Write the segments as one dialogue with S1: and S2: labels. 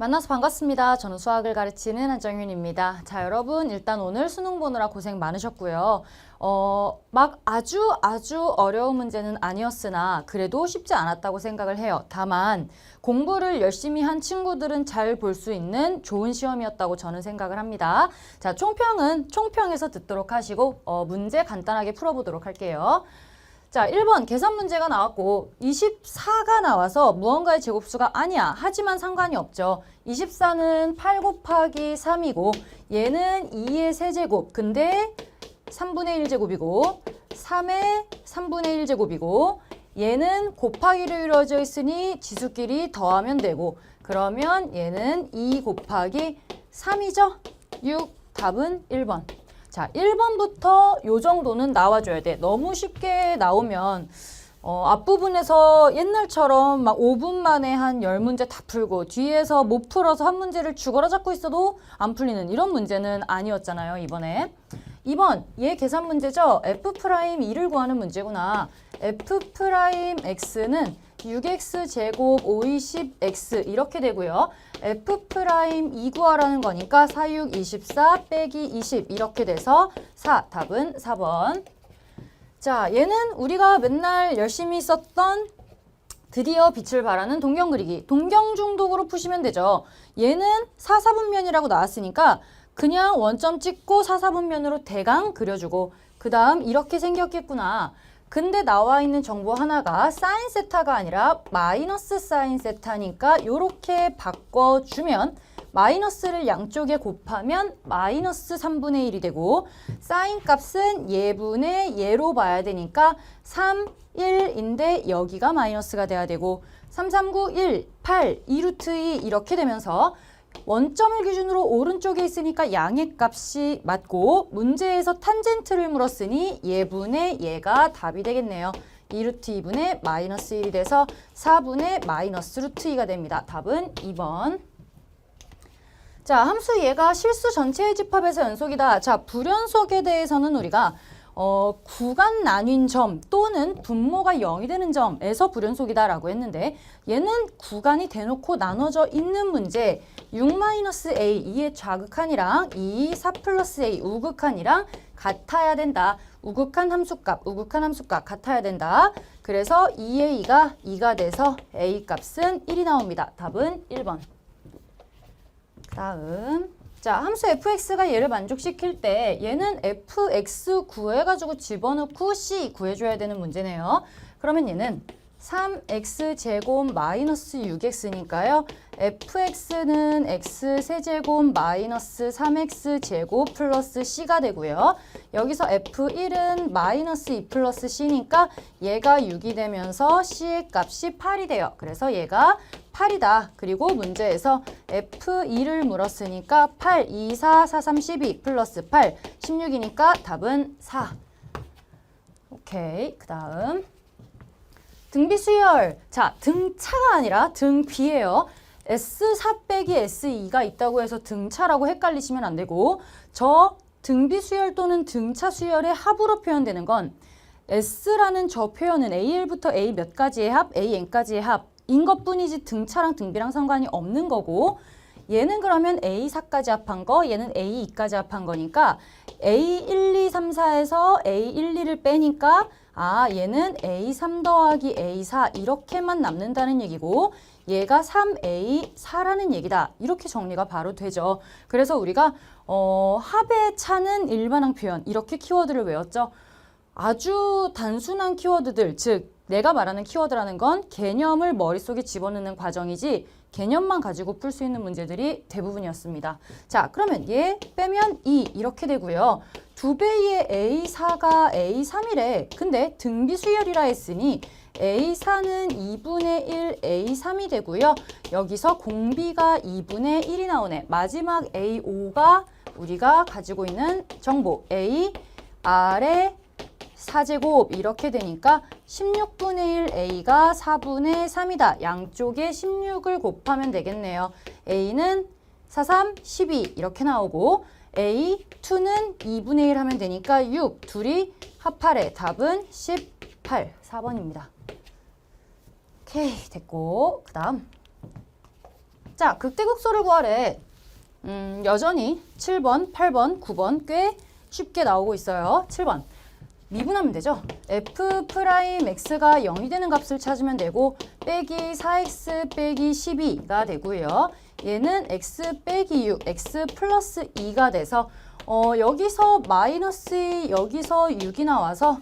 S1: 만나서 반갑습니다. 저는 수학을 가르치는 한정윤입니다. 자, 여러분 일단 오늘 수능 보느라 고생 많으셨고요. 막 아주 어려운 문제는 아니었으나 그래도 쉽지 않았다고 생각을 해요. 다만 공부를 열심히 한 친구들은 잘 볼 수 있는 좋은 시험이었다고 저는 생각을 합니다. 자, 총평은 총평에서 듣도록 하시고 문제 간단하게 풀어보도록 할게요. 자, 1번 계산 문제가 나왔고 24가 나와서 무언가의 제곱수가 아니야. 하지만 상관이 없죠. 24는 8 곱하기 3이고 얘는 2의 세제곱. 근데 3분의 1제곱이고 3의 3분의 1제곱이고 얘는 곱하기로 이루어져 있으니 지수끼리 더하면 되고 그러면 얘는 2 곱하기 3이죠. 6. 답은 1번. 자, 1번부터 요 정도는 나와줘야 돼. 너무 쉽게 나오면 앞부분에서 옛날처럼 막 5분 만에 한 10문제 다 풀고 뒤에서 못 풀어서 한 문제를 죽어라 잡고 있어도 안 풀리는 이런 문제는 아니었잖아요, 이번에. 2번, 얘 계산 문제죠? F'2를 구하는 문제구나. F'X는 6x 제곱 520x 이렇게 되고요. F'2 구하라는 거니까 4, 6, 24 빼기 20 이렇게 돼서 4, 답은 4번. 자, 얘는 우리가 맨날 열심히 썼던 드디어 빛을 발하는 동경 그리기. 동경 중독으로 푸시면 되죠. 얘는 4, 4분면이라고 나왔으니까 그냥 원점 찍고 4, 4분면으로 대강 그려주고 그 다음 이렇게 생겼겠구나. 근데 나와 있는 정보 하나가 사인 세타가 아니라 마이너스 사인 세타니까 이렇게 바꿔주면 마이너스를 양쪽에 곱하면 마이너스 3분의 1이 되고 사인 값은 예분의 예로 봐야 되니까 3, 1인데 여기가 마이너스가 돼야 되고 3, 3, 9, 1, 8, 2루트 2 이렇게 되면서 원점을 기준으로 오른쪽에 있으니까 양의 값이 맞고 문제에서 탄젠트를 물었으니 예분의 예가 답이 되겠네요. 2루트 2분의 마이너스 1이 돼서 4분의 마이너스 루트 2가 됩니다. 답은 2번. 자, 함수 얘가 실수 전체의 집합에서 연속이다. 자, 불연속에 대해서는 우리가 구간 나뉜 점 또는 분모가 0이 되는 점에서 불연속이다라고 했는데 얘는 구간이 대놓고 나눠져 있는 문제 6-a 2의 좌극한이랑 2, 4 플러스 a 우극한이랑 같아야 된다. 우극한 함수값 같아야 된다. 그래서 2의 2가 2가 돼서 a 값은 1이 나옵니다. 답은 1번. 다음 자, 함수 fx가 얘를 만족시킬 때 얘는 fx 구해가지고 집어넣고 c 구해줘야 되는 문제네요. 그러면 얘는 3x제곱 마이너스 6x니까요. fx는 x세제곱 마이너스 3x제곱 플러스 c가 되고요. 여기서 f1은 마이너스 2 플러스 c니까 얘가 6이 되면서 c의 값이 8이 돼요. 그래서 얘가 8이다. 그리고 문제에서 F2를 물었으니까 8, 2, 4, 4, 3, 12 플러스 8, 16이니까 답은 4. 오케이. 그 다음 등비수열. 자, 등차가 아니라 등비예요. S4 빼기 S2가 있다고 해서 등차라고 헷갈리시면 안 되고 저 등비수열 또는 등차수열의 합으로 표현되는 건 S라는 저 표현은 AL부터 A 몇 가지의 합, AN까지의 합인 것뿐이지 등차랑 등비랑 상관이 없는 거고 얘는 그러면 A4까지 합한 거, 얘는 A2까지 합한 거니까 A1, 2, 3, 4에서 A1, 2를 빼니까 아, 얘는 A3 더하기 A4 이렇게만 남는다는 얘기고 얘가 3A4라는 얘기다. 이렇게 정리가 바로 되죠. 그래서 우리가 합의 차는 일반항 표현 이렇게 키워드를 외웠죠. 아주 단순한 키워드들, 즉 내가 말하는 키워드라는 건 개념을 머릿속에 집어넣는 과정이지 개념만 가지고 풀 수 있는 문제들이 대부분이었습니다. 자, 그러면 얘 빼면 2 이렇게 되고요. 2배의 A4가 A3이래. 근데 등비수열이라 했으니 A4는 2분의 1 A3이 되고요. 여기서 공비가 2분의 1이 나오네. 마지막 A5가 우리가 가지고 있는 정보 A, R의 4제곱 이렇게 되니까 16분의 1 A가 4분의 3이다. 양쪽에 16을 곱하면 되겠네요. A는 4, 3, 12 이렇게 나오고 A2는 2분의 1 하면 되니까 6. 둘이 합하래. 답은 18. 4번입니다. 오케이, 됐고 그 다음 자, 극대극소를 구하래. 여전히 7번, 8번, 9번 꽤 쉽게 나오고 있어요. 7번. 미분하면 되죠. F'X가 0이 되는 값을 찾으면 되고 빼기 4X 빼기 12가 되고요. 얘는 X 빼기 6, X 플러스 2가 돼서 여기서 마이너스 2, 여기서 6이 나와서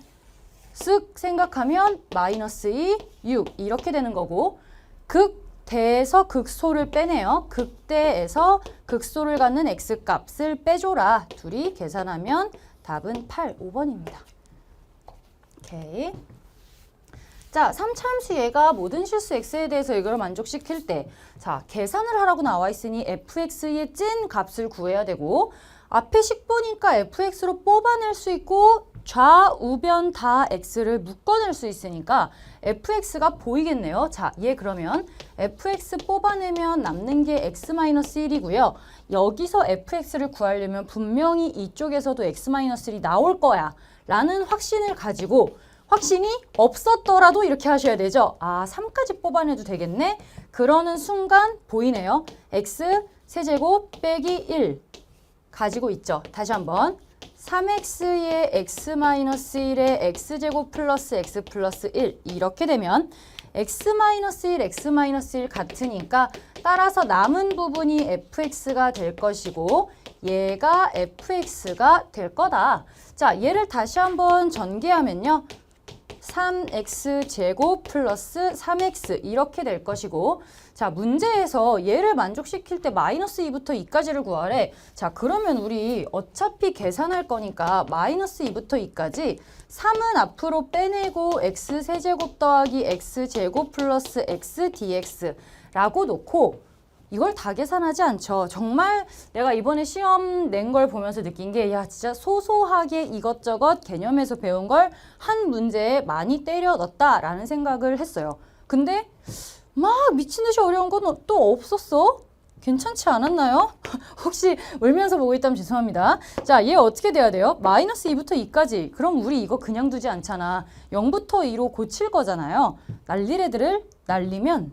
S1: 쓱 생각하면 마이너스 2, 6 이렇게 되는 거고 극대에서 극소를 빼내요. 극대에서 극소를 갖는 X값을 빼줘라. 둘이 계산하면 답은 8, 5번입니다. 오케이. 자, 3차 함수 얘가 모든 실수 x에 대해서 이걸 만족시킬 때 자, 계산을 하라고 나와 있으니 fx의 찐 값을 구해야 되고 앞에 식 보니까 fx로 뽑아낼 수 있고 좌우변 다 x를 묶어낼 수 있으니까 fx가 보이겠네요. 자, 얘 그러면 fx 뽑아내면 남는 게 x-1이고요. 여기서 fx를 구하려면 분명히 이쪽에서도 x-1이 나올 거야 라는 확신을 가지고 확신이 없었더라도 이렇게 하셔야 되죠. 아, 3까지 뽑아내도 되겠네? 그러는 순간 보이네요. x 세제곱 빼기 1 가지고 있죠. 다시 한번 3x의 x-1의 x제곱 플러스 x 플러스 1 이렇게 되면 x-1, x-1 같으니까 따라서 남은 부분이 fx가 될 것이고 얘가 fx가 될 거다. 자, 얘를 다시 한번 전개하면요. 3x제곱 플러스 3x 이렇게 될 것이고 자, 문제에서 얘를 만족시킬 때 마이너스 2부터 2까지를 구하래. 자, 그러면 우리 어차피 계산할 거니까 마이너스 2부터 2까지 3은 앞으로 빼내고 x세제곱 더하기 x제곱 플러스 x dx라고 놓고 이걸 다 계산하지 않죠. 정말 내가 이번에 시험 낸 걸 보면서 느낀 게 야, 진짜 소소하게 이것저것 개념에서 배운 걸 한 문제에 많이 때려 넣었다라는 생각을 했어요. 근데 막 미친 듯이 어려운 건 또 없었어? 괜찮지 않았나요? 혹시 울면서 보고 있다면 죄송합니다. 자, 얘 어떻게 돼야 돼요? 마이너스 2부터 2까지. 그럼 우리 이거 그냥 두지 않잖아. 0부터 2로 고칠 거잖아요. 날릴 애들을 날리면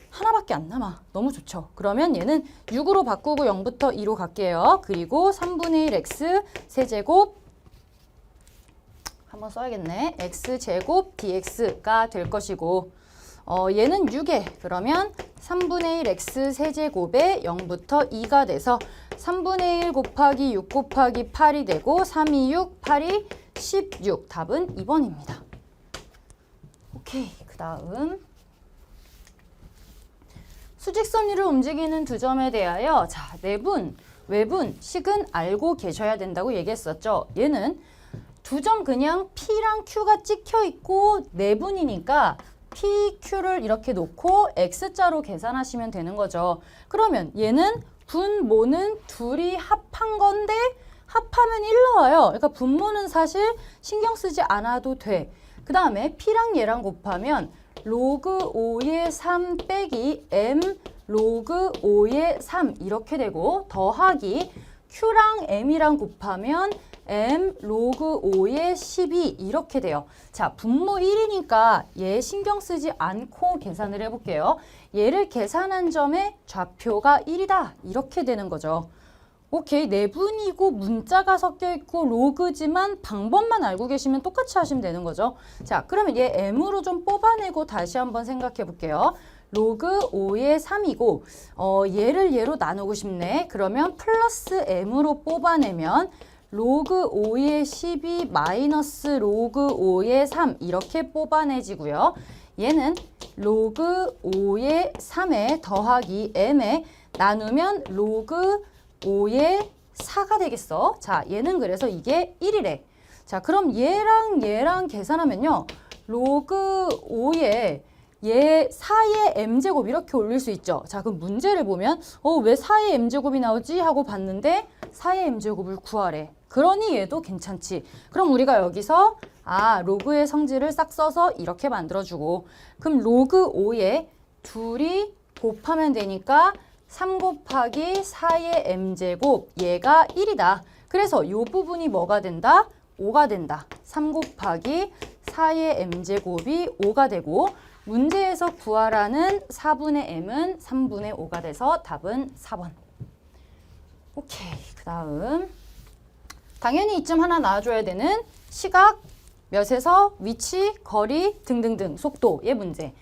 S1: 하나밖에 안 남아. 너무 좋죠. 그러면 얘는 6으로 바꾸고 0부터 2로 갈게요. 그리고 3분의 1 x 세제곱 한번 써야겠네. x제곱 dx가 될 것이고 얘는 6에 그러면 3분의 1 x 세제곱에 0부터 2가 돼서 3분의 1 곱하기 6 곱하기 8이 되고 3이 6, 8이 16. 답은 2번입니다. 오케이. 그 다음 수직선 위를 움직이는 두 점에 대하여 자, 내분, 외분, 식은 알고 계셔야 된다고 얘기했었죠. 얘는 두 점 그냥 P랑 Q가 찍혀 있고 내분이니까 P, Q를 이렇게 놓고 X자로 계산하시면 되는 거죠. 그러면 얘는 분, 모는 둘이 합한 건데 합하면 1 나와요. 그러니까 분모는 사실 신경 쓰지 않아도 돼. 그 다음에 P랑 얘랑 곱하면 로그 5의 3 빼기 M 로그 5의 3 이렇게 되고 더하기 Q랑 M이랑 곱하면 M 로그 5의 12 이렇게 돼요. 자, 분모 1이니까 얘 신경 쓰지 않고 계산을 해볼게요. 얘를 계산한 점의 좌표가 1이다. 이렇게 되는 거죠. 오케이, 내분이고 문자가 섞여 있고 로그지만 방법만 알고 계시면 똑같이 하시면 되는 거죠. 자, 그러면 얘 M으로 좀 뽑아내고 다시 한번 생각해 볼게요. 로그 5의 3이고 얘를 얘로 나누고 싶네. 그러면 플러스 M으로 뽑아내면 로그 5의 12 마이너스 로그 5의 3 이렇게 뽑아내지고요. 얘는 로그 5의 3에 더하기 M에 나누면 로그 5의 4가 되겠어. 자, 얘는 그래서 이게 1이래. 자, 그럼 얘랑 계산하면요. 로그 5의 얘 4의 m제곱 이렇게 올릴 수 있죠. 자, 그럼 문제를 보면 왜 4의 m제곱이 나오지? 하고 봤는데 4의 m제곱을 구하래. 그러니 얘도 괜찮지. 그럼 우리가 여기서 로그의 성질을 싹 써서 이렇게 만들어주고 그럼 로그 5에 둘이 곱하면 되니까 3 곱하기 4의 m제곱 얘가 1이다. 그래서 이 부분이 뭐가 된다? 5가 된다. 3 곱하기 4의 m제곱이 5가 되고 문제에서 구하라는 4분의 m은 3분의 5가 돼서 답은 4번. 오케이. 그 다음 당연히 이쯤 하나 나와줘야 되는 시각, 몇에서 위치, 거리 등등등 속도의 문제.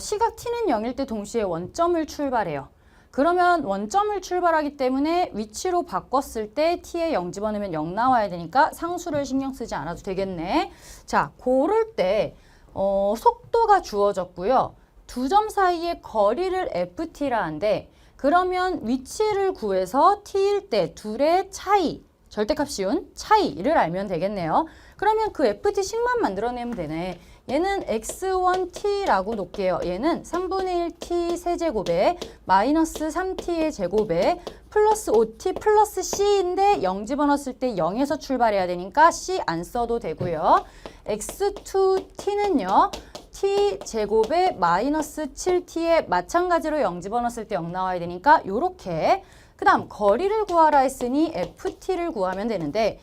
S1: 시각 t는 0일 때 동시에 원점을 출발해요. 그러면 원점을 출발하기 때문에 위치로 바꿨을 때 t에 0 집어넣으면 0 나와야 되니까 상수를 신경 쓰지 않아도 되겠네. 자, 고를 때 속도가 주어졌고요. 두 점 사이의 거리를 ft라 한데 그러면 위치를 구해서 t일 때 둘의 차이, 절대값 씌운 차이를 알면 되겠네요. 그러면 그 ft식만 만들어내면 되네. 얘는 x1t라고 놓을게요. 얘는 3분의 1t 세제곱에 마이너스 3t의 제곱에 플러스 5t 플러스 c인데 0 집어넣었을 때 0에서 출발해야 되니까 c 안 써도 되고요. x2t는요. t 제곱에 마이너스 7t에 마찬가지로 0 집어넣었을 때 0 나와야 되니까 요렇게. 그 다음 거리를 구하라 했으니 ft를 구하면 되는데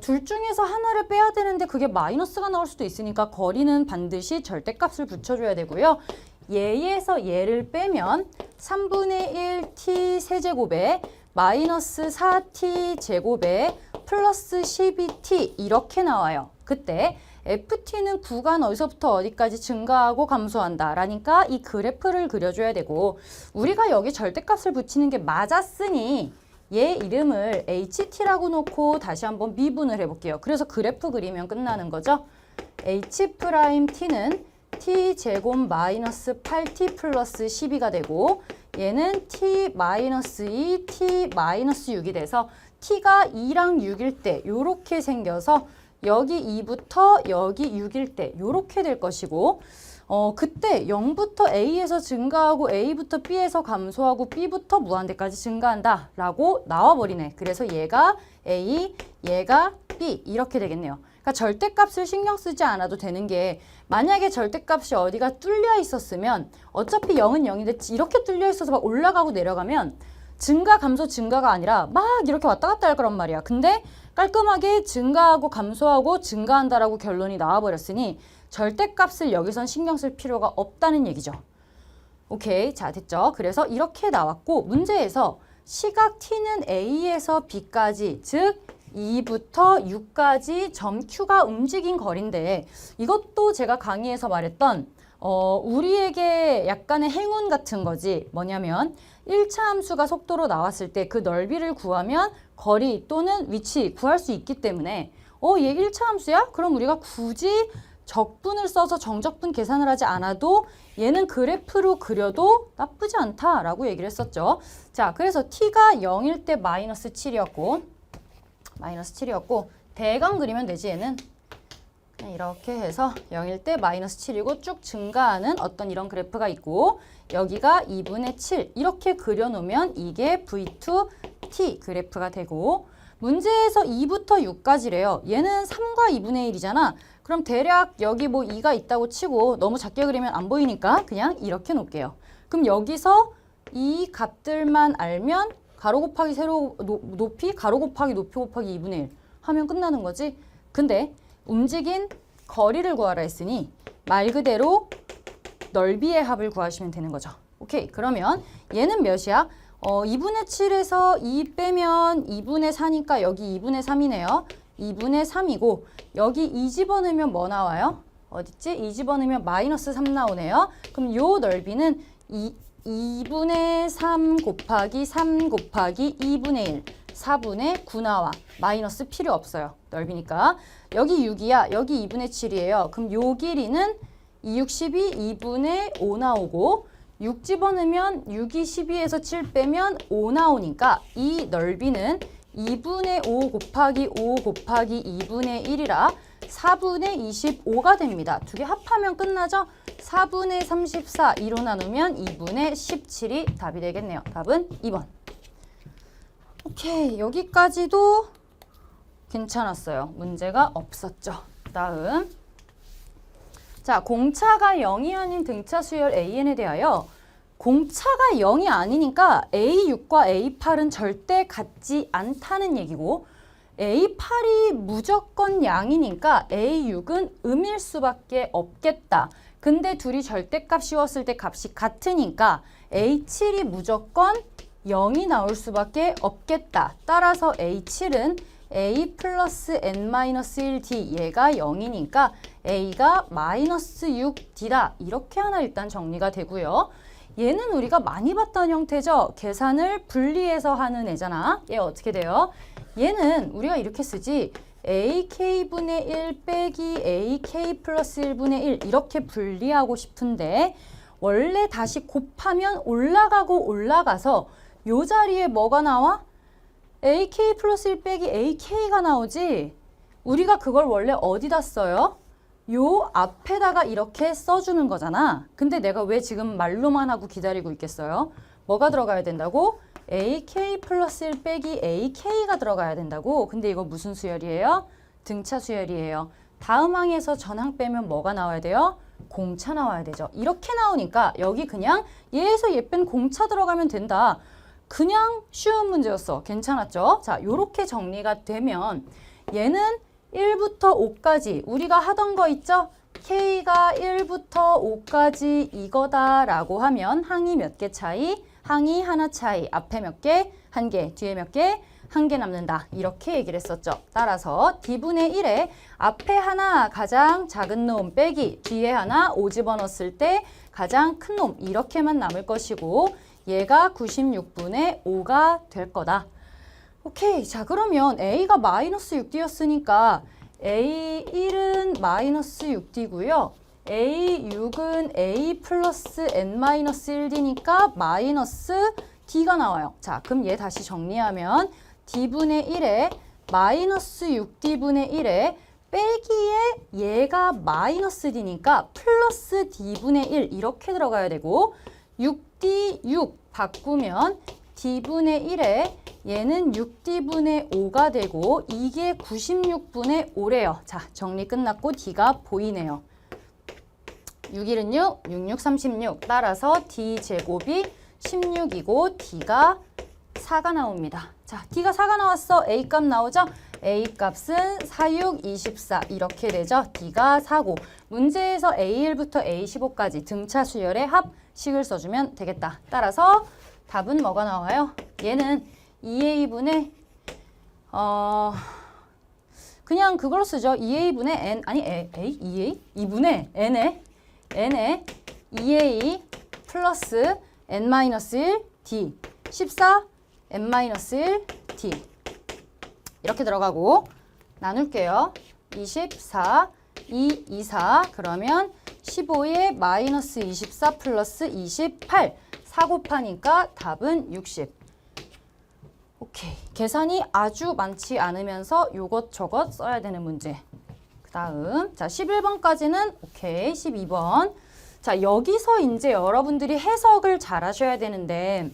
S1: 둘 중에서 하나를 빼야 되는데 그게 마이너스가 나올 수도 있으니까 거리는 반드시 절대값을 붙여줘야 되고요. 얘에서 얘를 빼면 3분의 1t 세제곱에 마이너스 4t 제곱에 플러스 12t 이렇게 나와요. 그때 ft는 구간 어디서부터 어디까지 증가하고 감소한다 라니까 이 그래프를 그려줘야 되고 우리가 여기 절대값을 붙이는 게 맞았으니 얘 이름을 ht라고 놓고 다시 한번 미분을 해볼게요. 그래서 그래프 그리면 끝나는 거죠. h't는 t제곱 마이너스 8t 플러스 12가 되고 얘는 t 마이너스 2, t 마이너스 6이 돼서 t가 2랑 6일 때 요렇게 생겨서 여기 2부터 여기 6일 때 요렇게 될 것이고 그때 0부터 A에서 증가하고 A부터 B에서 감소하고 B부터 무한대까지 증가한다 라고 나와버리네. 그래서 얘가 A, 얘가 B 이렇게 되겠네요. 그러니까 절대값을 신경 쓰지 않아도 되는 게 만약에 절대값이 어디가 뚫려 있었으면 어차피 0은 0인데 이렇게 뚫려 있어서 막 올라가고 내려가면 증가, 감소, 증가가 아니라 막 이렇게 왔다 갔다 할 거란 말이야. 근데 깔끔하게 증가하고 감소하고 증가한다라고 결론이 나와버렸으니 절대값을 여기선 신경 쓸 필요가 없다는 얘기죠. 오케이, 자 됐죠? 그래서 이렇게 나왔고 문제에서 시각 t는 A에서 B까지 즉 2부터 6까지 점 Q가 움직인 거리인데 이것도 제가 강의에서 말했던 우리에게 약간의 행운 같은 거지. 뭐냐면 1차 함수가 속도로 나왔을 때 그 넓이를 구하면 거리 또는 위치 구할 수 있기 때문에 얘 1차 함수야? 그럼 우리가 굳이 적분을 써서 정적분 계산을 하지 않아도 얘는 그래프로 그려도 나쁘지 않다라고 얘기를 했었죠. 자, 그래서 t가 0일 때 마이너스 7이었고 대강 그리면 되지 얘는. 그냥 이렇게 해서 0일 때 마이너스 7이고 쭉 증가하는 어떤 이런 그래프가 있고 여기가 2분의 7 이렇게 그려놓으면 이게 V2T 그래프가 되고 문제에서 2부터 6까지래요. 얘는 3과 2분의 1이잖아. 그럼 대략 여기 뭐 2가 있다고 치고 너무 작게 그리면 안 보이니까 그냥 이렇게 놓을게요. 그럼 여기서 이 값들만 알면 가로 곱하기 세로 높이 가로 곱하기 높이 곱하기 2분의 1 하면 끝나는 거지. 근데 움직인 거리를 구하라 했으니 말 그대로 넓이의 합을 구하시면 되는 거죠. 오케이, 그러면 얘는 몇이야? 2분의 7에서 2 빼면 2분의 4니까 여기 2분의 3이네요. 2분의 3이고 여기 2 집어넣으면 뭐 나와요? 어딨지? 2 집어넣으면 마이너스 3 나오네요. 그럼 요 넓이는 2분의 3 곱하기 3 곱하기 2분의 1 4분의 9 나와. 마이너스 필요 없어요. 넓이니까. 여기 6이야. 여기 2분의 7이에요. 그럼 요 길이는 2, 6, 12, 2분의 5 나오고 6 집어넣으면 6이 12에서 7 빼면 5 나오니까 이 넓이는 2분의 5 곱하기 5 곱하기 2분의 1이라 4분의 25가 됩니다. 두 개 합하면 끝나죠? 4분의 34, 2로 나누면 2분의 17이 답이 되겠네요. 답은 2번. 오케이, 여기까지도 괜찮았어요. 문제가 없었죠. 다음. 자, 공차가 0이 아닌 등차 수열 AN에 대하여 공차가 0이 아니니까 A6과 A8은 절대 같지 않다는 얘기고 A8이 무조건 양이니까 A6은 음일 수밖에 없겠다. 근데 둘이 절대값 씌웠을 때 값이 같으니까 A7이 무조건 0이 나올 수밖에 없겠다. 따라서 A7은 A 플러스 N-1D 얘가 0이니까 A가 마이너스 6D다. 이렇게 하나 일단 정리가 되고요. 얘는 우리가 많이 봤던 형태죠. 계산을 분리해서 하는 애잖아. 얘 어떻게 돼요? 얘는 우리가 이렇게 쓰지. AK분의 1 빼기 AK 플러스 1분의 1 이렇게 분리하고 싶은데 원래 다시 곱하면 올라가고 올라가서 요 자리에 뭐가 나와? AK 플러스 1 빼기 AK가 나오지. 우리가 그걸 원래 어디다 써요? 요 앞에다가 이렇게 써주는 거잖아. 근데 내가 왜 지금 말로만 하고 기다리고 있겠어요? 뭐가 들어가야 된다고? AK 플러스 1 빼기 AK가 들어가야 된다고. 근데 이거 무슨 수열이에요? 등차 수열이에요. 다음 항에서 전항 빼면 뭐가 나와야 돼요? 공차 나와야 되죠. 이렇게 나오니까 여기 그냥 얘에서 얘 뺀 공차 들어가면 된다. 그냥 쉬운 문제였어. 괜찮았죠? 자, 요렇게 정리가 되면 얘는 1부터 5까지 우리가 하던 거 있죠? K가 1부터 5까지 이거다라고 하면 항이 몇 개 차이? 항이 하나 차이. 앞에 몇 개? 한 개. 뒤에 몇 개? 한 개 남는다. 이렇게 얘기를 했었죠. 따라서 D분의 1에 앞에 하나 가장 작은 놈 빼기 뒤에 하나 5 집어넣었을 때 가장 큰 놈 이렇게만 남을 것이고 얘가 96분의 5가 될 거다. 오케이. 자, 그러면 A가 마이너스 6D였으니까 A1은 마이너스 6D고요. A6은 A 플러스 N-1D니까 마이너스 D가 나와요. 자, 그럼 얘 다시 정리하면 D분의 1에 마이너스 6D분의 1에 빼기에 얘가 마이너스 D니까 플러스 D분의 1 이렇게 들어가야 되고 6D 6 바꾸면 D분의 1에 얘는 6D분의 5가 되고 이게 96분의 5래요. 자, 정리 끝났고 D가 보이네요. 6일은 6, 66, 36. 따라서 D제곱이 16이고 D가 4가 나옵니다. 자, D가 4가 나왔어. A값 나오죠? A값은 4, 6, 24 이렇게 되죠. D가 4고 문제에서 A1부터 A15까지 등차 수열의 합식을 써주면 되겠다. 따라서 답은 뭐가 나와요? 얘는 2A분의 그냥 그걸로 쓰죠. 2A분의 N 아니 A 2A 2분의 N에 2A 플러스 N-1 D 14 N-1 D 이렇게 들어가고 나눌게요. 24 2 24 그러면 15에 마이너스 24 플러스 28 4 곱하니까 답은 60. 오케이. 계산이 아주 많지 않으면서 요것 저것 써야 되는 문제. 그 다음 자 11번까지는 오케이. 12번 자 여기서 이제 여러분들이 해석을 잘 하셔야 되는데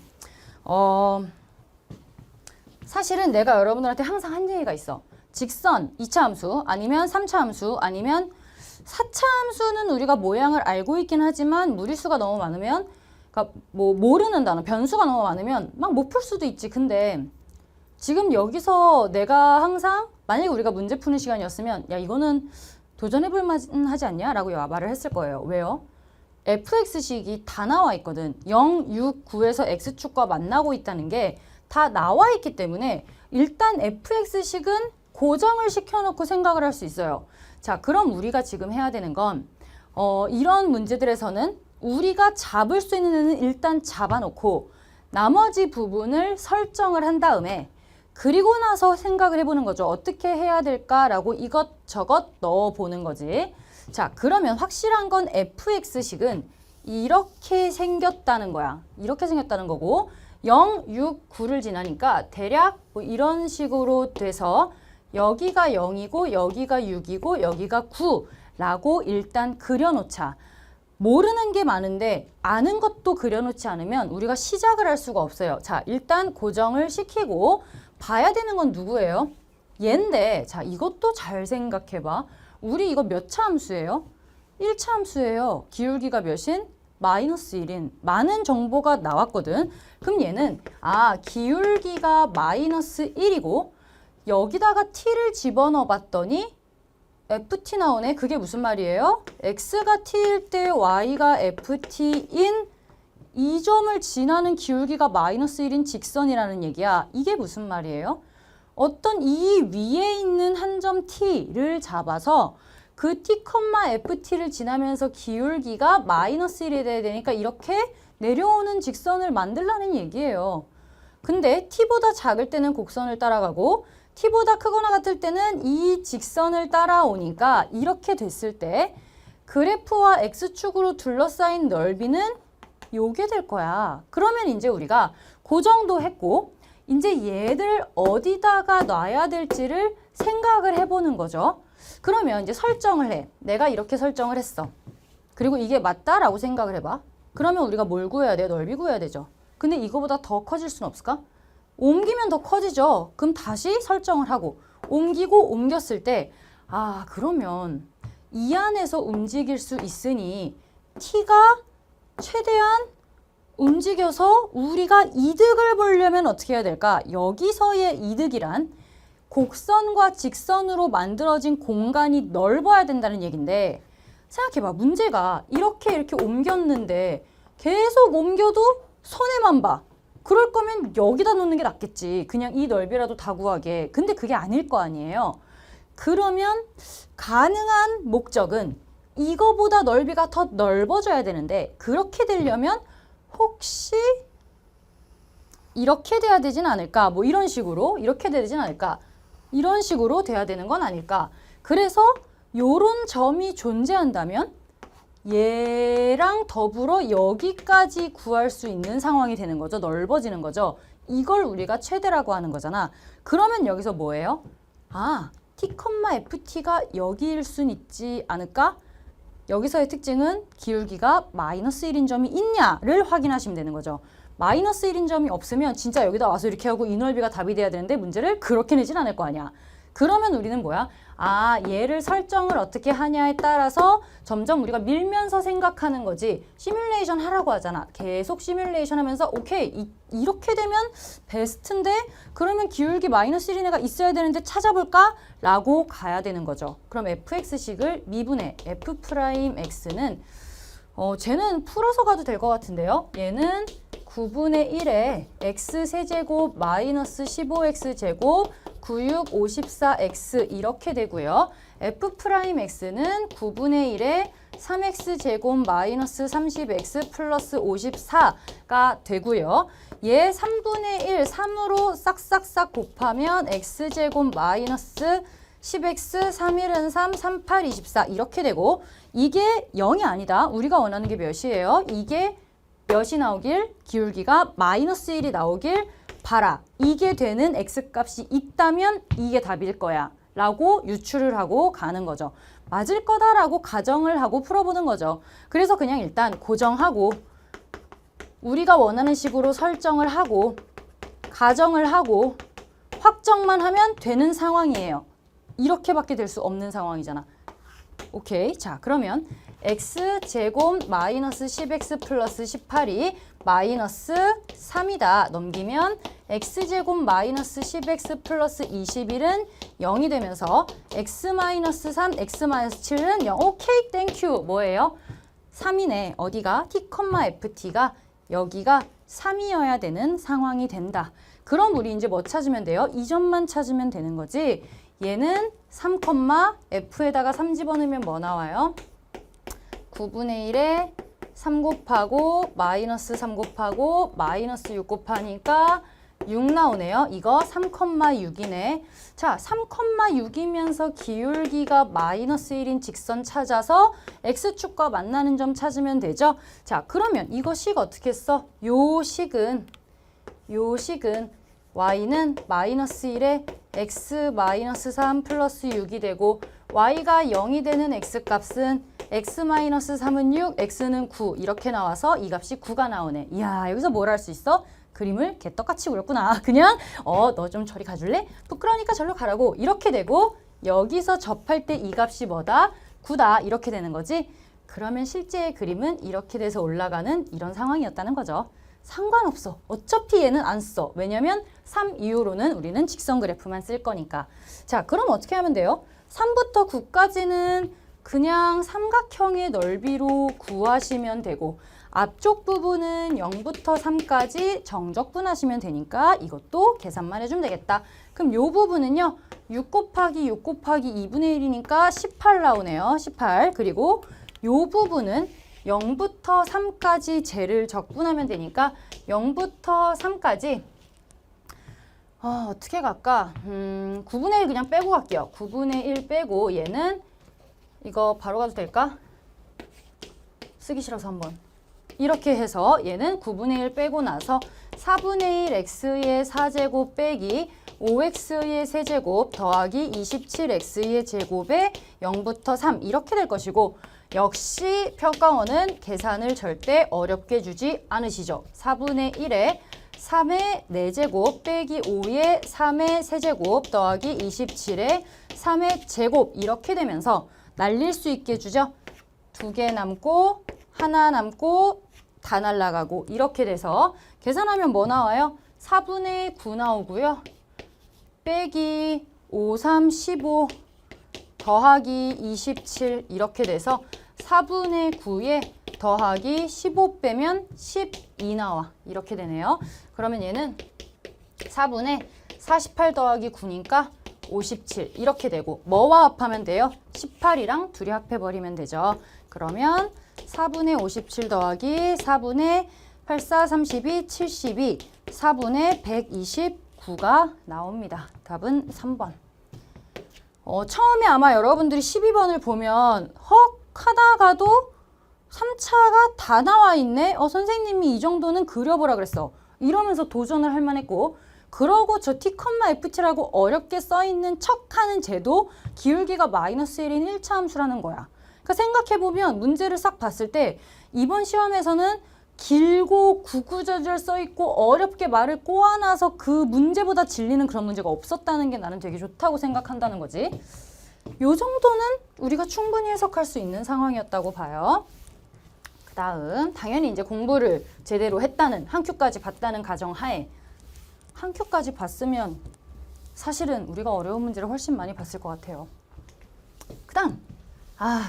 S1: 사실은 내가 여러분들한테 항상 한 얘기가 있어. 직선 2차 함수 아니면 3차 함수 아니면 4차 함수는 우리가 모양을 알고 있긴 하지만 무리수가 너무 많으면 그러니까 뭐 모르는 단어, 변수가 너무 많으면 막 못 풀 수도 있지. 근데 지금 여기서 내가 항상 만약에 우리가 문제 푸는 시간이었으면 야 이거는 도전해볼 만하지 않냐? 라고 말을 했을 거예요. 왜요? fx식이 다 나와 있거든. 0, 6, 9에서 x축과 만나고 있다는 게 다 나와 있기 때문에 일단 fx식은 고정을 시켜놓고 생각을 할 수 있어요. 자, 그럼 우리가 지금 해야 되는 건 이런 문제들에서는 우리가 잡을 수 있는 애는 일단 잡아놓고 나머지 부분을 설정을 한 다음에 그리고 나서 생각을 해보는 거죠. 어떻게 해야 될까라고 이것저것 넣어보는 거지. 자, 그러면 확실한 건 fx식은 이렇게 생겼다는 거야. 이렇게 생겼다는 거고 0, 6, 9를 지나니까 대략 뭐 이런 식으로 돼서 여기가 0이고 여기가 6이고 여기가 9라고 일단 그려놓자. 모르는 게 많은데 아는 것도 그려놓지 않으면 우리가 시작을 할 수가 없어요. 자, 일단 고정을 시키고 봐야 되는 건 누구예요? 얘인데 자 이것도 잘 생각해봐. 우리 이거 몇 차 함수예요? 1차 함수예요. 기울기가 몇인? 마이너스 1인. 많은 정보가 나왔거든. 그럼 얘는 기울기가 마이너스 1이고 여기다가 t를 집어넣어 봤더니 ft 나오네. 그게 무슨 말이에요? x가 t일 때 y가 ft인 이 점을 지나는 기울기가 마이너스 1인 직선이라는 얘기야. 이게 무슨 말이에요? 어떤 이 위에 있는 한 점 t를 잡아서 그 t, ft를 지나면서 기울기가 마이너스 1이 돼야 되니까 이렇게 내려오는 직선을 만들라는 얘기예요. 근데 t보다 작을 때는 곡선을 따라가고 t보다 크거나 같을 때는 이 직선을 따라오니까 이렇게 됐을 때 그래프와 x축으로 둘러싸인 넓이는 요게 될 거야. 그러면 이제 우리가 그 정도 했고 이제 얘를 어디다가 놔야 될지를 생각을 해보는 거죠. 그러면 이제 설정을 해. 내가 이렇게 설정을 했어. 그리고 이게 맞다라고 생각을 해봐. 그러면 우리가 뭘 구해야 돼? 넓이 구해야 되죠. 근데 이거보다 더 커질 수는 없을까? 옮기면 더 커지죠. 그럼 다시 설정을 하고 옮기고 옮겼을 때 그러면 이 안에서 움직일 수 있으니 t가 최대한 움직여서 우리가 이득을 보려면 어떻게 해야 될까? 여기서의 이득이란 곡선과 직선으로 만들어진 공간이 넓어야 된다는 얘긴데 생각해봐. 문제가 이렇게 옮겼는데 계속 옮겨도 손해만 봐. 그럴 거면 여기다 놓는 게 낫겠지. 그냥 이 넓이라도 다 구하게. 근데 그게 아닐 거 아니에요. 그러면 가능한 목적은 이거보다 넓이가 더 넓어져야 되는데 그렇게 되려면 혹시 이렇게 돼야 되진 않을까? 뭐 이런 식으로 이렇게 되진 않을까? 이런 식으로 돼야 되는 건 아닐까? 그래서 요런 점이 존재한다면 얘랑 더불어 여기까지 구할 수 있는 상황이 되는 거죠. 넓어지는 거죠. 이걸 우리가 최대라고 하는 거잖아. 그러면 여기서 뭐예요? t, ft가 여기일 순 있지 않을까? 여기서의 특징은 기울기가 마이너스 1인 점이 있냐를 확인하시면 되는 거죠. 마이너스 1인 점이 없으면 진짜 여기다 와서 이렇게 하고 이 넓이가 답이 돼야 되는데 문제를 그렇게 내진 않을 거 아니야. 그러면 우리는 뭐야? 얘를 설정을 어떻게 하냐에 따라서 점점 우리가 밀면서 생각하는 거지. 시뮬레이션 하라고 하잖아. 계속 시뮬레이션 하면서 오케이 이렇게 되면 베스트인데 그러면 기울기 마이너스 1인 애가 있어야 되는데 찾아볼까? 라고 가야 되는 거죠. 그럼 fx식을 미분의 f'x는 쟤는 풀어서 가도 될 것 같은데요. 얘는 9분의 1에 x세제곱 마이너스 15x제곱 96, 54x 이렇게 되고요. f'x는 9분의 1에 3x제곱 마이너스 30x 플러스 54가 되고요. 얘 3분의 1, 3으로 싹싹싹 곱하면 x제곱 마이너스 10x, 3일은 3, 38, 24 이렇게 되고 이게 0이 아니다. 우리가 원하는 게 몇이에요? 이게 몇이 나오길? 기울기가 마이너스 1이 나오길 봐라. 이게 되는 x값이 있다면 이게 답일 거야. 라고 유추를 하고 가는 거죠. 맞을 거다라고 가정을 하고 풀어보는 거죠. 그래서 그냥 일단 고정하고 우리가 원하는 식으로 설정을 하고 가정을 하고 확정만 하면 되는 상황이에요. 이렇게밖에 될 수 없는 상황이잖아. 오케이. 자, 그러면 x제곱 마이너스 10x 플러스 18이 마이너스 3이다. 넘기면 x제곱 마이너스 10x 플러스 21은 0이 되면서 x 마이너스 3, x 마이너스 7은 0. 오케이, 땡큐. 뭐예요? 3이네. 어디가? t, ft가 여기가 3이어야 되는 상황이 된다. 그럼 우리 이제 뭐 찾으면 돼요? 이 점만 찾으면 되는 거지. 얘는 3, f에다가 3 집어넣으면 뭐 나와요? 9분의 1에 3 곱하고 마이너스 3 곱하고 마이너스 6 곱하니까 6 나오네요. 이거 3,6이네. 자, 3,6이면서 기울기가 마이너스 1인 직선 찾아서 x축과 만나는 점 찾으면 되죠. 자, 그러면 이거 식 어떻게 써? 요 식은 y는 마이너스 1에 x 마이너스 3 플러스 6이 되고 y가 0이 되는 x값은 x 마이너스 3은 6, x는 9 이렇게 나와서 이 값이 9가 나오네. 이야, 여기서 뭘 할 수 있어? 그림을 개떡같이 그렸구나. 그냥 너 좀 저리 가줄래? 부끄러우니까 절로 가라고 이렇게 되고 여기서 접할 때 이 값이 뭐다? 9다 이렇게 되는 거지. 그러면 실제의 그림은 이렇게 돼서 올라가는 이런 상황이었다는 거죠. 상관없어. 어차피 얘는 안 써. 왜냐면 3 이후로는 우리는 직선 그래프만 쓸 거니까. 자, 그럼 어떻게 하면 돼요? 3부터 9까지는 그냥 삼각형의 넓이로 구하시면 되고 앞쪽 부분은 0부터 3까지 정적분하시면 되니까 이것도 계산만 해주면 되겠다. 그럼 요 부분은요. 6 곱하기 6 곱하기 2분의 1이니까 18 나오네요. 18. 그리고 요 부분은 0부터 3까지 제를 적분하면 되니까 0부터 3까지 어떻게 갈까? 9분의 1 그냥 빼고 갈게요. 9분의 1 빼고 얘는 이거 바로 가도 될까? 쓰기 싫어서 한번. 이렇게 해서 얘는 9분의 1 빼고 나서 4분의 1 x의 4제곱 빼기 5x의 세제곱 더하기 27x의 제곱에 0부터 3 이렇게 될 것이고 역시 평가원은 계산을 절대 어렵게 주지 않으시죠. 4분의 1에 3의 4제곱 빼기 5의 3의 세제곱 더하기 27의 3의 제곱 이렇게 되면서 날릴 수 있게 주죠. 2개 남고 하나 남고 다 날라가고 이렇게 돼서 계산하면 뭐 나와요? 4분의 9 나오고요. 빼기 5, 3, 15 더하기 27 이렇게 돼서 4분의 9에 더하기 15 빼면 12 나와. 이렇게 되네요. 그러면 얘는 4분의 48 더하기 9니까 57 이렇게 되고 뭐와 합하면 돼요? 18이랑 둘이 합해버리면 되죠. 그러면 4분의 57 더하기 4분의 84, 32, 72, 4분의 129가 나옵니다. 답은 3번. 처음에 아마 여러분들이 12번을 보면 헉 하다가도 3차가 다 나와 있네? 선생님이 이 정도는 그려보라 그랬어. 이러면서 도전을 할 만했고 그러고 저 T, FT라고 어렵게 써있는 척하는 제도 기울기가 마이너스 1인 1차 함수라는 거야. 그러니까 생각해보면 문제를 싹 봤을 때 이번 시험에서는 길고 구구절절 써있고 어렵게 말을 꼬아놔서 그 문제보다 질리는 그런 문제가 없었다는 게 나는 되게 좋다고 생각한다는 거지. 요 정도는 우리가 충분히 해석할 수 있는 상황이었다고 봐요. 그 다음 당연히 이제 공부를 제대로 했다는 한 큐까지 봤다는 가정하에 한 큐까지 봤으면 사실은 우리가 어려운 문제를 훨씬 많이 봤을 것 같아요. 그 다음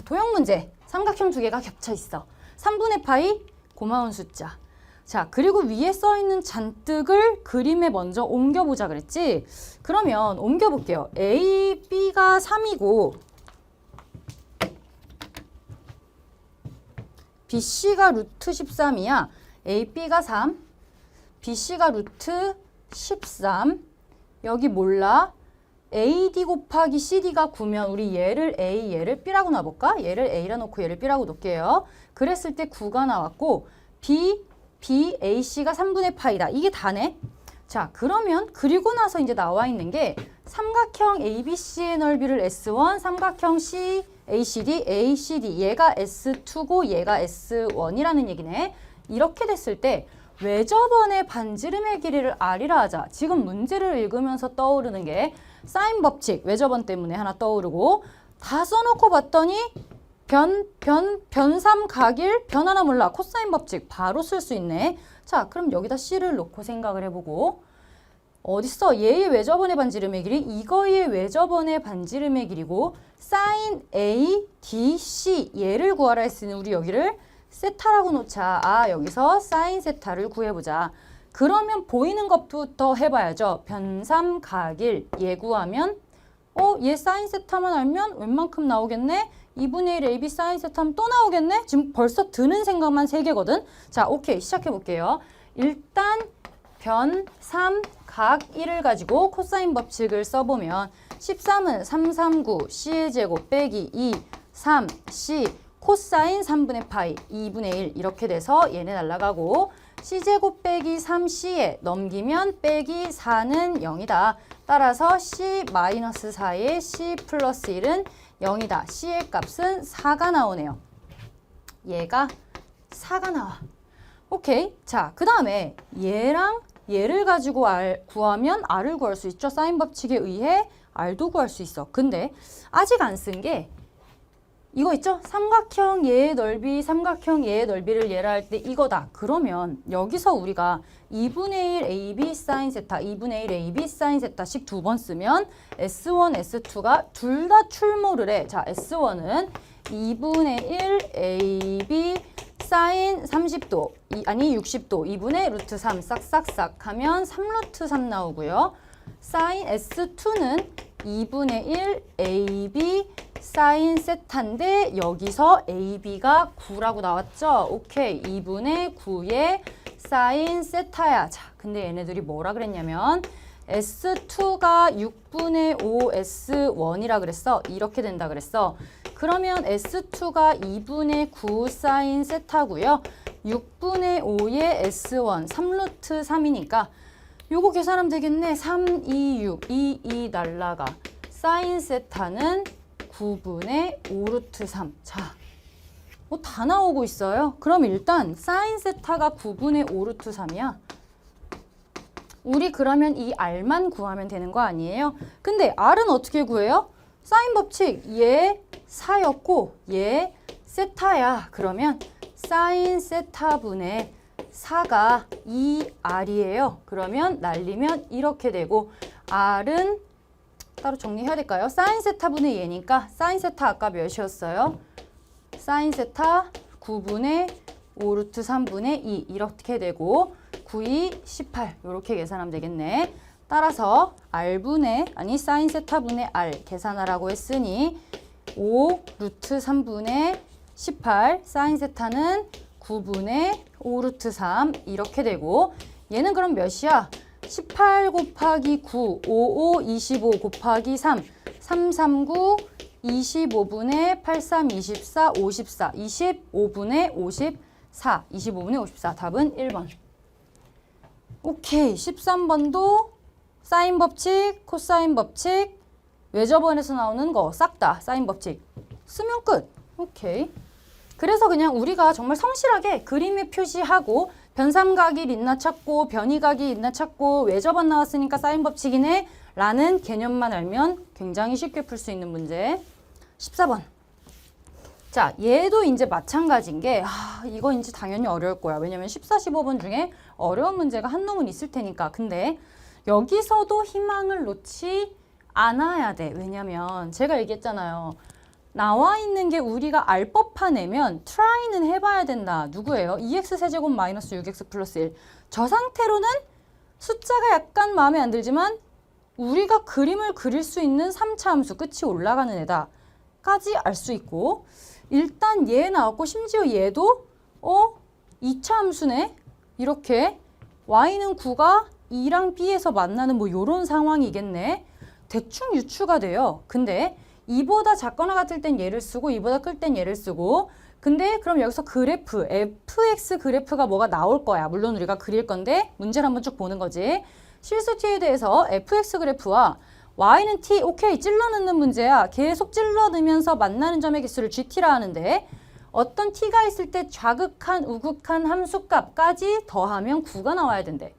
S1: 도형 문제. 삼각형 두 개가 겹쳐 있어. 3분의 파이 고마운 숫자. 자, 그리고 위에 써있는 잔뜩을 그림에 먼저 옮겨보자 그랬지? 그러면 옮겨볼게요. A, B가 3이고 BC가 루트 13이야. A, B가 3, BC가 루트 13. 여기 몰라. AD 곱하기 CD가 9면 우리 얘를 A, 얘를 B라고 놔볼까? 얘를 A라 놓고 얘를 B라고 놓을게요. 그랬을 때 9가 나왔고 B, AC가 3분의 파이다. 이게 다네. 자, 그러면 그리고 나서 이제 나와 있는 게 삼각형 ABC의 넓이를 S1, 삼각형 ACD, 얘가 S2고 얘가 S1이라는 얘기네. 이렇게 됐을 때 외접원의 반지름의 길이를 R이라 하자. 지금 문제를 읽으면서 떠오르는 게 사인 법칙, 외접원 때문에 하나 떠오르고 다 써놓고 봤더니 변삼각일, 변 하나 몰라. 코사인 법칙 바로 쓸 수 있네. 자, 그럼 여기다 C를 놓고 생각을 해보고 어딨어? 얘의 외접원의 반지름의 길이 이거의 외접원의 반지름의 길이고 사인 A, D, C 얘를 구하라 했으니 우리 여기를 세타라고 놓자. 여기서 사인 세타를 구해보자. 그러면 보이는 것부터 해봐야죠. 변삼각일 얘 구하면 얘 사인 세타만 알면 웬만큼 나오겠네? 2분의 1 AB 사인 세타 하면 또 나오겠네? 지금 벌써 드는 생각만 3개거든? 자, 오케이. 시작해볼게요. 일단 변삼각일을 가지고 코사인 법칙을 써보면 13은 339 C의 제곱 빼기 2, 3, C 코사인 3분의 파이 2분의 1 이렇게 돼서 얘네 날라가고 C제곱 빼기 3C에 넘기면 빼기 4는 0이다. 따라서 C-4의 C 플러스 1은 0이다. C의 값은 4가 나오네요. 얘가 4가 나와. 오케이. 자, 그 다음에 얘랑 얘를 가지고 구하면 R을 구할 수 있죠. 사인 법칙에 의해 R도 구할 수 있어. 근데 아직 안 쓴 게 이거 있죠? 삼각형 얘의 넓이, 삼각형 얘의 넓이를 얘라 할 때 이거다. 그러면 여기서 우리가 2분의 1 AB 사인 세타, 2분의 1 AB 사인 세타씩 두 번 쓰면 S1, S2가 둘 다 출모를 해. 자, S1은 2분의 1 AB 사인 30도, 아니 60도, 2분의 루트 3 싹싹싹 하면 3루트 3 나오고요. 사인 S2는 2분의 1 AB 사인 세타인데 여기서 AB가 9라고 나왔죠? 오케이. 2분의 9의 사인 세타야. 자, 근데 얘네들이 뭐라 그랬냐면 S2가 6분의 5 S1이라 그랬어. 이렇게 된다 그랬어. 그러면 S2가 2분의 9 사인 세타고요. 6분의 5의 S1, 3루트 3이니까 요거 계산하면 되겠네. 3, 2, 6, 2 날라가. 사인 세타는 9분의 5루트 3. 자, 뭐 다 나오고 있어요. 그럼 일단 사인 세타가 9분의 5루트 3이야. 우리 그러면 이 R만 구하면 되는 거 아니에요? 근데 R은 어떻게 구해요? 사인 법칙. 얘 4였고 얘 세타야. 그러면 사인 세타분의 4가 2R이에요. 그러면 날리면 이렇게 되고 R은 따로 정리해야 될까요? 사인 세타분의 얘니까 사인 세타 아까 몇이었어요? 사인 세타 9분의 5루트 3분의 2 이렇게 되고 9, 2, 18 이렇게 계산하면 되겠네. 따라서 R분의 아니 사인 세타분의 R 계산하라고 했으니 5 루트 3분의 18 사인 세타는 9분의 5 루트 3 이렇게 되고 얘는 그럼 몇이야? 18 곱하기 9, 55, 25 곱하기 3, 339, 25분의 83, 24, 54, 25분의 54, 25분의 54. 답은 1번. 오케이. 13번도 사인 법칙, 코사인 법칙, 외접원에서 나오는 거 싹 다 사인 법칙 쓰면 끝. 오케이. 그래서 그냥 우리가 정말 성실하게 그림에 표시하고 변삼각이 있나 찾고 변이각이 있나 찾고 외접원 나왔으니까 사인 법칙이네 라는 개념만 알면 굉장히 쉽게 풀 수 있는 문제. 14번. 자, 얘도 이제 마찬가지인 게 이거 이제 당연히 어려울 거야. 왜냐면 14, 15번 중에 어려운 문제가 한 놈은 있을 테니까. 근데 여기서도 희망을 놓지 않아야 돼. 왜냐면 제가 얘기했잖아요. 나와 있는 게 우리가 알 법한 애면 try는 해봐야 된다. 누구예요? 2x 세제곱 마이너스 6x 플러스 1. 저 상태로는 숫자가 약간 마음에 안 들지만 우리가 그림을 그릴 수 있는 3차 함수 끝이 올라가는 애다. 까지 알 수 있고 일단 얘 나왔고 심지어 얘도 2차 함수네. 이렇게 y는 9가 2랑 b에서 만나는 뭐 요런 상황이겠네. 대충 유추가 돼요. 근데 2보다 작거나 같을 땐 얘를 쓰고 2보다 클 땐 얘를 쓰고 근데 그럼 여기서 그래프 fx 그래프가 뭐가 나올 거야. 물론 우리가 그릴 건데 문제를 한번 쭉 보는 거지. 실수 t에 대해서 fx 그래프와 y는 t 오케이 찔러 넣는 문제야. 계속 찔러 넣으면서 만나는 점의 개수를 gt라 하는데 어떤 t가 있을 때 좌극한 우극한 함수값까지 더하면 9가 나와야 된대.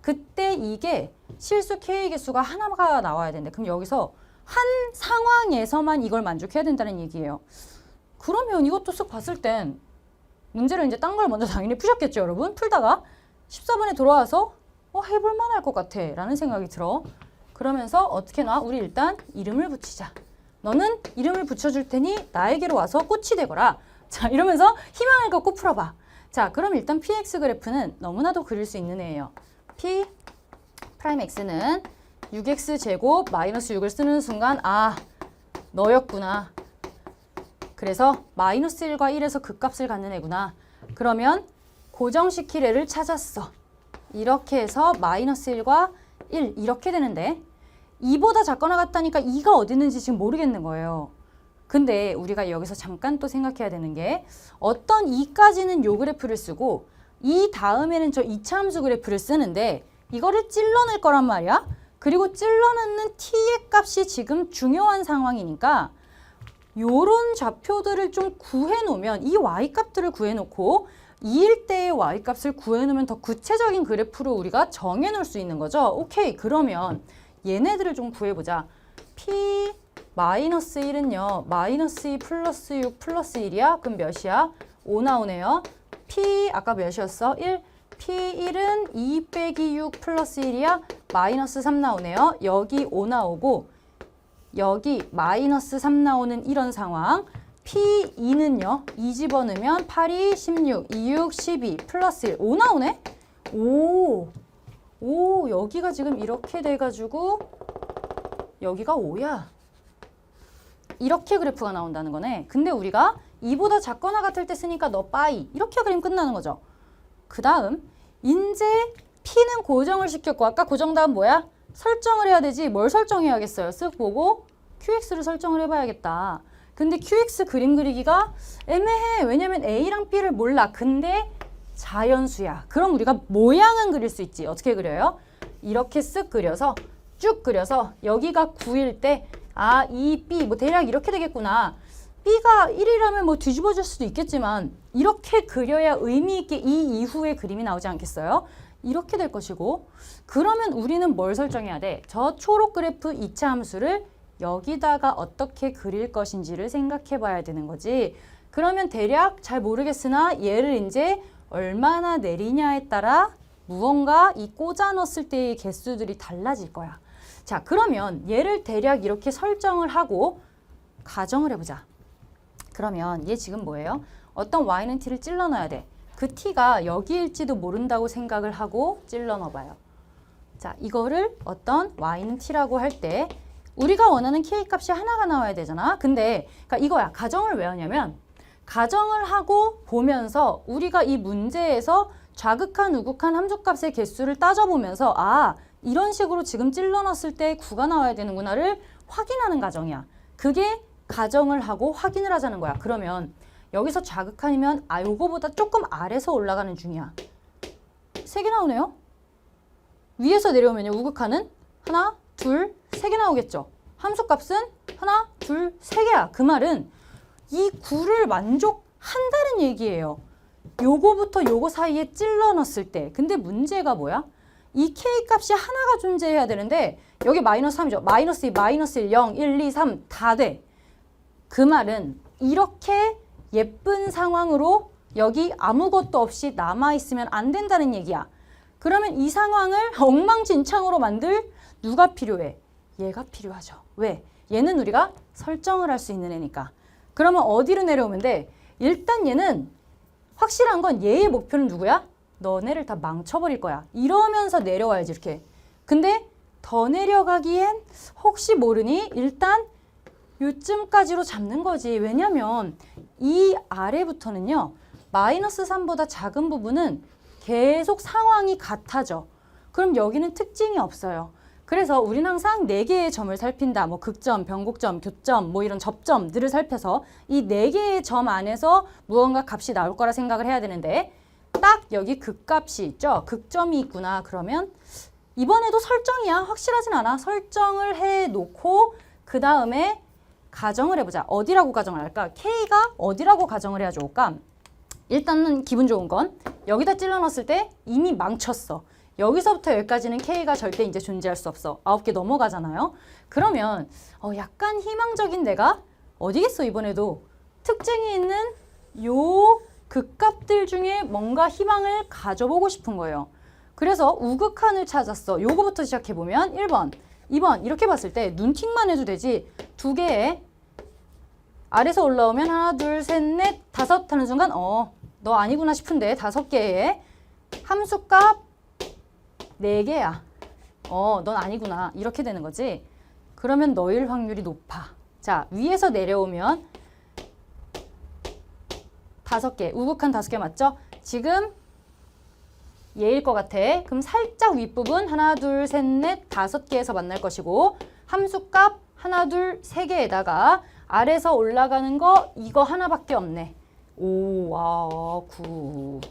S1: 그때 이게 실수 k의 개수가 하나가 나와야 된대. 그럼 여기서 한 상황에서만 이걸 만족해야 된다는 얘기예요. 그러면 이것도 쓱 봤을 땐 문제를 이제 딴 걸 먼저 당연히 푸셨겠죠, 여러분? 풀다가 14번에 돌아와서 해볼 만할 것 같아 라는 생각이 들어. 그러면서 어떻게 놔? 우리 일단 이름을 붙이자. 너는 이름을 붙여줄 테니 나에게로 와서 꽃이 되거라. 자, 이러면서 희망을 갖고 풀어봐. 자, 그럼 일단 px 그래프는 너무나도 그릴 수 있는 애예요. p 프라임 x는 6x 제곱 마이너스 6을 쓰는 순간 너였구나. 그래서 마이너스 1과 1에서 극값을 갖는 애구나. 그러면 고정시킬 애를 찾았어. 이렇게 해서 마이너스 1과 1 이렇게 되는데 2보다 작거나 같다니까 2가 어디 있는지 지금 모르겠는 거예요. 근데 우리가 여기서 잠깐 또 생각해야 되는 게 어떤 2까지는 요 그래프를 쓰고 이 다음에는 저 2차 함수 그래프를 쓰는데 이거를 찔러낼 거란 말이야. 그리고 찔러넣는 t의 값이 지금 중요한 상황이니까 요런 좌표들을 좀 구해놓으면 이 y값들을 구해놓고 2일 때의 y값을 구해놓으면 더 구체적인 그래프로 우리가 정해놓을 수 있는 거죠. 오케이, 그러면 얘네들을 좀 구해보자. p 마이너스 1은요. 마이너스 2 플러스 6 플러스 1이야? 그럼 몇이야? 5 나오네요. P 아까 몇이었어? 1. P1은 2 빼기 6 플러스 1이야? 마이너스 3 나오네요. 여기 5 나오고 여기 마이너스 3 나오는 이런 상황. P2는요. 2 집어넣으면 8, 2, 16, 2, 6, 12 플러스 1. 5 나오네? 오, 여기가 지금 이렇게 돼가지고 여기가 5야. 이렇게 그래프가 나온다는 거네. 근데 우리가 2보다 작거나 같을 때 쓰니까 너 빠이. 이렇게 그리면 끝나는 거죠. 그 다음 이제 P는 고정을 시켰고 아까 고정 다음 뭐야? 설정을 해야 되지. 뭘 설정해야겠어요? 쓱 보고 QX를 설정을 해봐야겠다. 근데 QX 그림 그리기가 애매해. 왜냐면 A랑 B를 몰라. 근데 자연수야. 그럼 우리가 모양은 그릴 수 있지. 어떻게 그려요? 이렇게 쓱 그려서 쭉 그려서 여기가 9일 때 아, 이 B 뭐 대략 이렇게 되겠구나. B가 1이라면 뭐 뒤집어질 수도 있겠지만 이렇게 그려야 의미 있게 이 이후의 그림이 나오지 않겠어요? 이렇게 될 것이고 그러면 우리는 뭘 설정해야 돼? 저 초록 그래프 2차 함수를 여기다가 어떻게 그릴 것인지를 생각해 봐야 되는 거지. 그러면 대략 잘 모르겠으나 얘를 이제 얼마나 내리냐에 따라 무언가 이 꽂아 넣었을 때의 개수들이 달라질 거야. 자, 그러면 얘를 대략 이렇게 설정을 하고 가정을 해보자. 그러면 얘 지금 뭐예요? 어떤 y는 t를 찔러 넣어야 돼. 그 t가 여기일지도 모른다고 생각을 하고 찔러 넣어봐요. 자, 이거를 어떤 y는 t라고 할 때 우리가 원하는 k 값이 하나가 나와야 되잖아. 근데 그러니까 이거야. 가정을 왜 하냐면 가정을 하고 보면서 우리가 이 문제에서 좌극한, 우극한 함수값의 개수를 따져보면서 아, 이런 식으로 지금 찔러 넣었을 때 9가 나와야 되는구나를 확인하는 과정이야. 그게 가정을 하고 확인을 하자는 거야. 그러면 여기서 좌극한이면 아, 요거보다 조금 아래서 올라가는 중이야. 3개 나오네요. 위에서 내려오면요. 우극한은 하나, 둘, 3개 나오겠죠. 함수값은 하나, 둘, 3개야. 그 말은 이 9를 만족한다는 얘기예요. 요거부터 요거 사이에 찔러 넣었을 때. 근데 문제가 뭐야? 이 k 값이 하나가 존재해야 되는데 여기 마이너스 3이죠. 마이너스 2, 마이너스 1, 0, 1, 2, 3 다 돼. 그 말은 이렇게 예쁜 상황으로 여기 아무것도 없이 남아있으면 안 된다는 얘기야. 그러면 이 상황을 엉망진창으로 만들 누가 필요해? 얘가 필요하죠. 왜? 얘는 우리가 설정을 할 수 있는 애니까. 그러면 어디로 내려오면 돼? 일단 얘는 확실한 건 얘의 목표는 누구야? 너네를 다 망쳐버릴 거야. 이러면서 내려와야지 이렇게. 근데 더 내려가기엔 혹시 모르니 일단 요쯤까지로 잡는 거지. 왜냐면 이 아래부터는요. 마이너스 3보다 작은 부분은 계속 상황이 같아져. 그럼 여기는 특징이 없어요. 그래서 우리는 항상 4개의 점을 살핀다. 뭐 극점, 변곡점, 교점, 뭐 이런 접점들을 살펴서 이 4개의 점 안에서 무언가 값이 나올 거라 생각을 해야 되는데 딱 여기 극값이 있죠. 극점이 있구나. 그러면 이번에도 설정이야. 확실하진 않아. 설정을 해놓고 그 다음에 가정을 해보자. 어디라고 가정을 할까? K가 어디라고 가정을 해야 좋을까? 일단은 기분 좋은 건 여기다 찔러 넣었을 때 이미 망쳤어. 여기서부터 여기까지는 K가 절대 이제 존재할 수 없어. 9개 넘어가잖아요. 그러면 약간 희망적인 데가 어디겠어 이번에도. 특징이 있는 요 극값들 중에 뭔가 희망을 가져보고 싶은 거예요. 그래서 우극한을 찾았어. 요거부터 시작해보면 1번, 2번 이렇게 봤을 때 눈팅만 해도 되지. 2개에 아래서 올라오면 하나, 둘, 셋, 넷, 5 하는 순간 너 아니구나 싶은데 5개의 함수값 4개야. 넌 아니구나. 이렇게 되는 거지. 그러면 너일 확률이 높아. 자, 위에서 내려오면 5개, 우극한 5개 맞죠? 지금 얘일 것 같아. 그럼 살짝 윗부분 하나, 둘, 셋, 넷, 5개에서 만날 것이고 함수값 하나, 둘, 3개에다가 아래서 올라가는 거 이거 하나밖에 없네. 5, 9.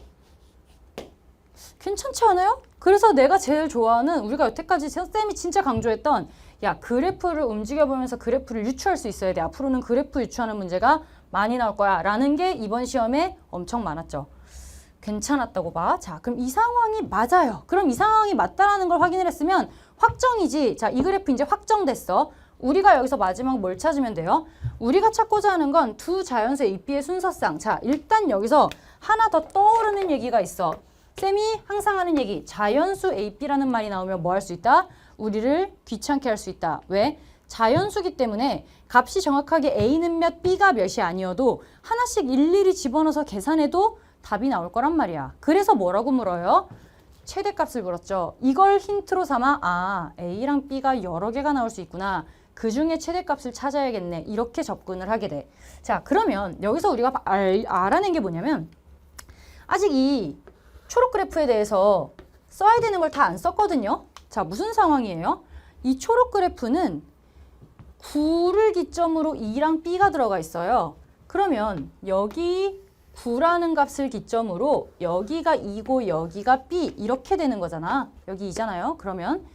S1: 괜찮지 않아요? 그래서 내가 제일 좋아하는 우리가 여태까지 쌤이 진짜 강조했던 야 그래프를 움직여보면서 그래프를 유추할 수 있어야 돼. 앞으로는 그래프 유추하는 문제가 많이 나올 거야 라는 게 이번 시험에 엄청 많았죠. 괜찮았다고 봐. 자, 그럼 이 상황이 맞아요. 그럼 이 상황이 맞다라는 걸 확인을 했으면 확정이지. 자, 이 그래프 이제 확정됐어. 우리가 여기서 마지막 뭘 찾으면 돼요? 우리가 찾고자 하는 건 두 자연수 AB의 순서상. 자, 일단 여기서 하나 더 떠오르는 얘기가 있어. 쌤이 항상 하는 얘기. 자연수 AB라는 말이 나오면 뭐 할 수 있다? 우리를 귀찮게 할 수 있다. 왜? 자연수기 때문에 값이 정확하게 A는 몇, B가 몇이 아니어도 하나씩 일일이 집어넣어서 계산해도 답이 나올 거란 말이야. 그래서 뭐라고 물어요? 최대값을 물었죠. 이걸 힌트로 삼아 아, A랑 B가 여러 개가 나올 수 있구나. 그 중에 최대값을 찾아야겠네. 이렇게 접근을 하게 돼. 자, 그러면 여기서 우리가 알아낸 게 뭐냐면 아직 이 초록 그래프에 대해서 써야 되는 걸 다 안 썼거든요. 자, 무슨 상황이에요? 이 초록 그래프는 9를 기점으로 2랑 B가 들어가 있어요. 그러면 여기 9라는 값을 기점으로 여기가 2고 여기가 B 이렇게 되는 거잖아. 여기 2잖아요. 그러면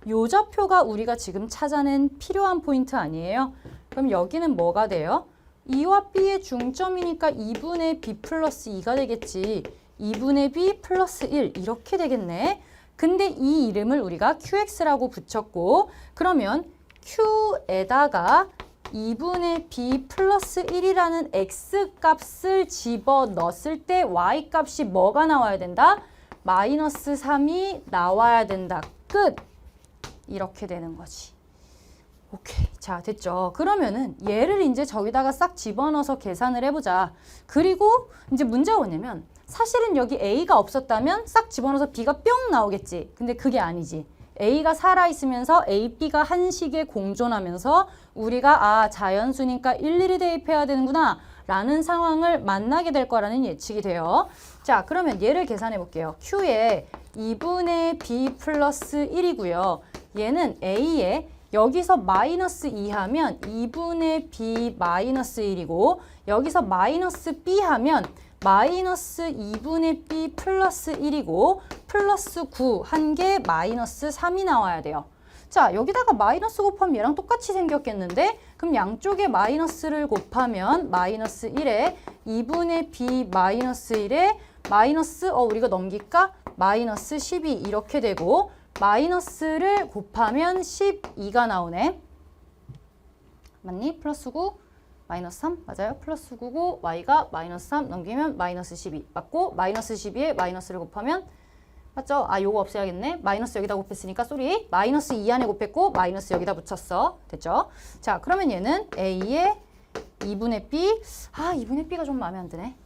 S1: 요 좌표가 우리가 지금 찾아낸 필요한 포인트 아니에요? 그럼 여기는 뭐가 돼요? 2와 B의 중점이니까 2분의 B 플러스 2가 되겠지. 2분의 B 플러스 1 이렇게 되겠네. 근데 이 이름을 우리가 QX라고 붙였고 그러면 Q에다가 2분의 B 플러스 1이라는 X값을 집어넣었을 때 Y값이 뭐가 나와야 된다? 마이너스 3이 나와야 된다. 끝! 이렇게 되는 거지. 오케이. 자, 됐죠. 그러면은 얘를 이제 저기다가 싹 집어넣어서 계산을 해보자. 그리고 이제 문제가 뭐냐면 사실은 여기 A가 없었다면 싹 집어넣어서 B가 뿅 나오겠지. 근데 그게 아니지. A가 살아있으면서 A, B가 한식에 공존하면서 우리가 아, 자연수니까 일일이 대입해야 되는구나 라는 상황을 만나게 될 거라는 예측이 돼요. 자, 그러면 얘를 계산해 볼게요. Q에 2분의 B 플러스 1이고요. 얘는 A에 여기서 마이너스 2 하면 2분의 B 마이너스 1이고 여기서 마이너스 B 하면 마이너스 2분의 B 플러스 1이고 플러스 9 한 개 마이너스 3이 나와야 돼요. 자, 여기다가 마이너스 곱하면 얘랑 똑같이 생겼겠는데 그럼 양쪽에 마이너스를 곱하면 마이너스 1에 2분의 B 마이너스 1에 마이너스 우리가 넘길까? 마이너스 12 이렇게 되고 마이너스를 곱하면 12가 나오네. 맞니? 플러스 9 마이너스 3 맞아요? 플러스 9고 y가 마이너스 3 넘기면 마이너스 12 맞고 마이너스 12에 마이너스를 곱하면 맞죠? 아, 요거 없애야겠네. 마이너스 여기다 곱했으니까 쏘리. 마이너스 2 안에 곱했고 마이너스 여기다 붙였어. 됐죠? 자, 그러면 얘는 A에 2분의 B. 아, 2분의 B가 좀 마음에 안 드네.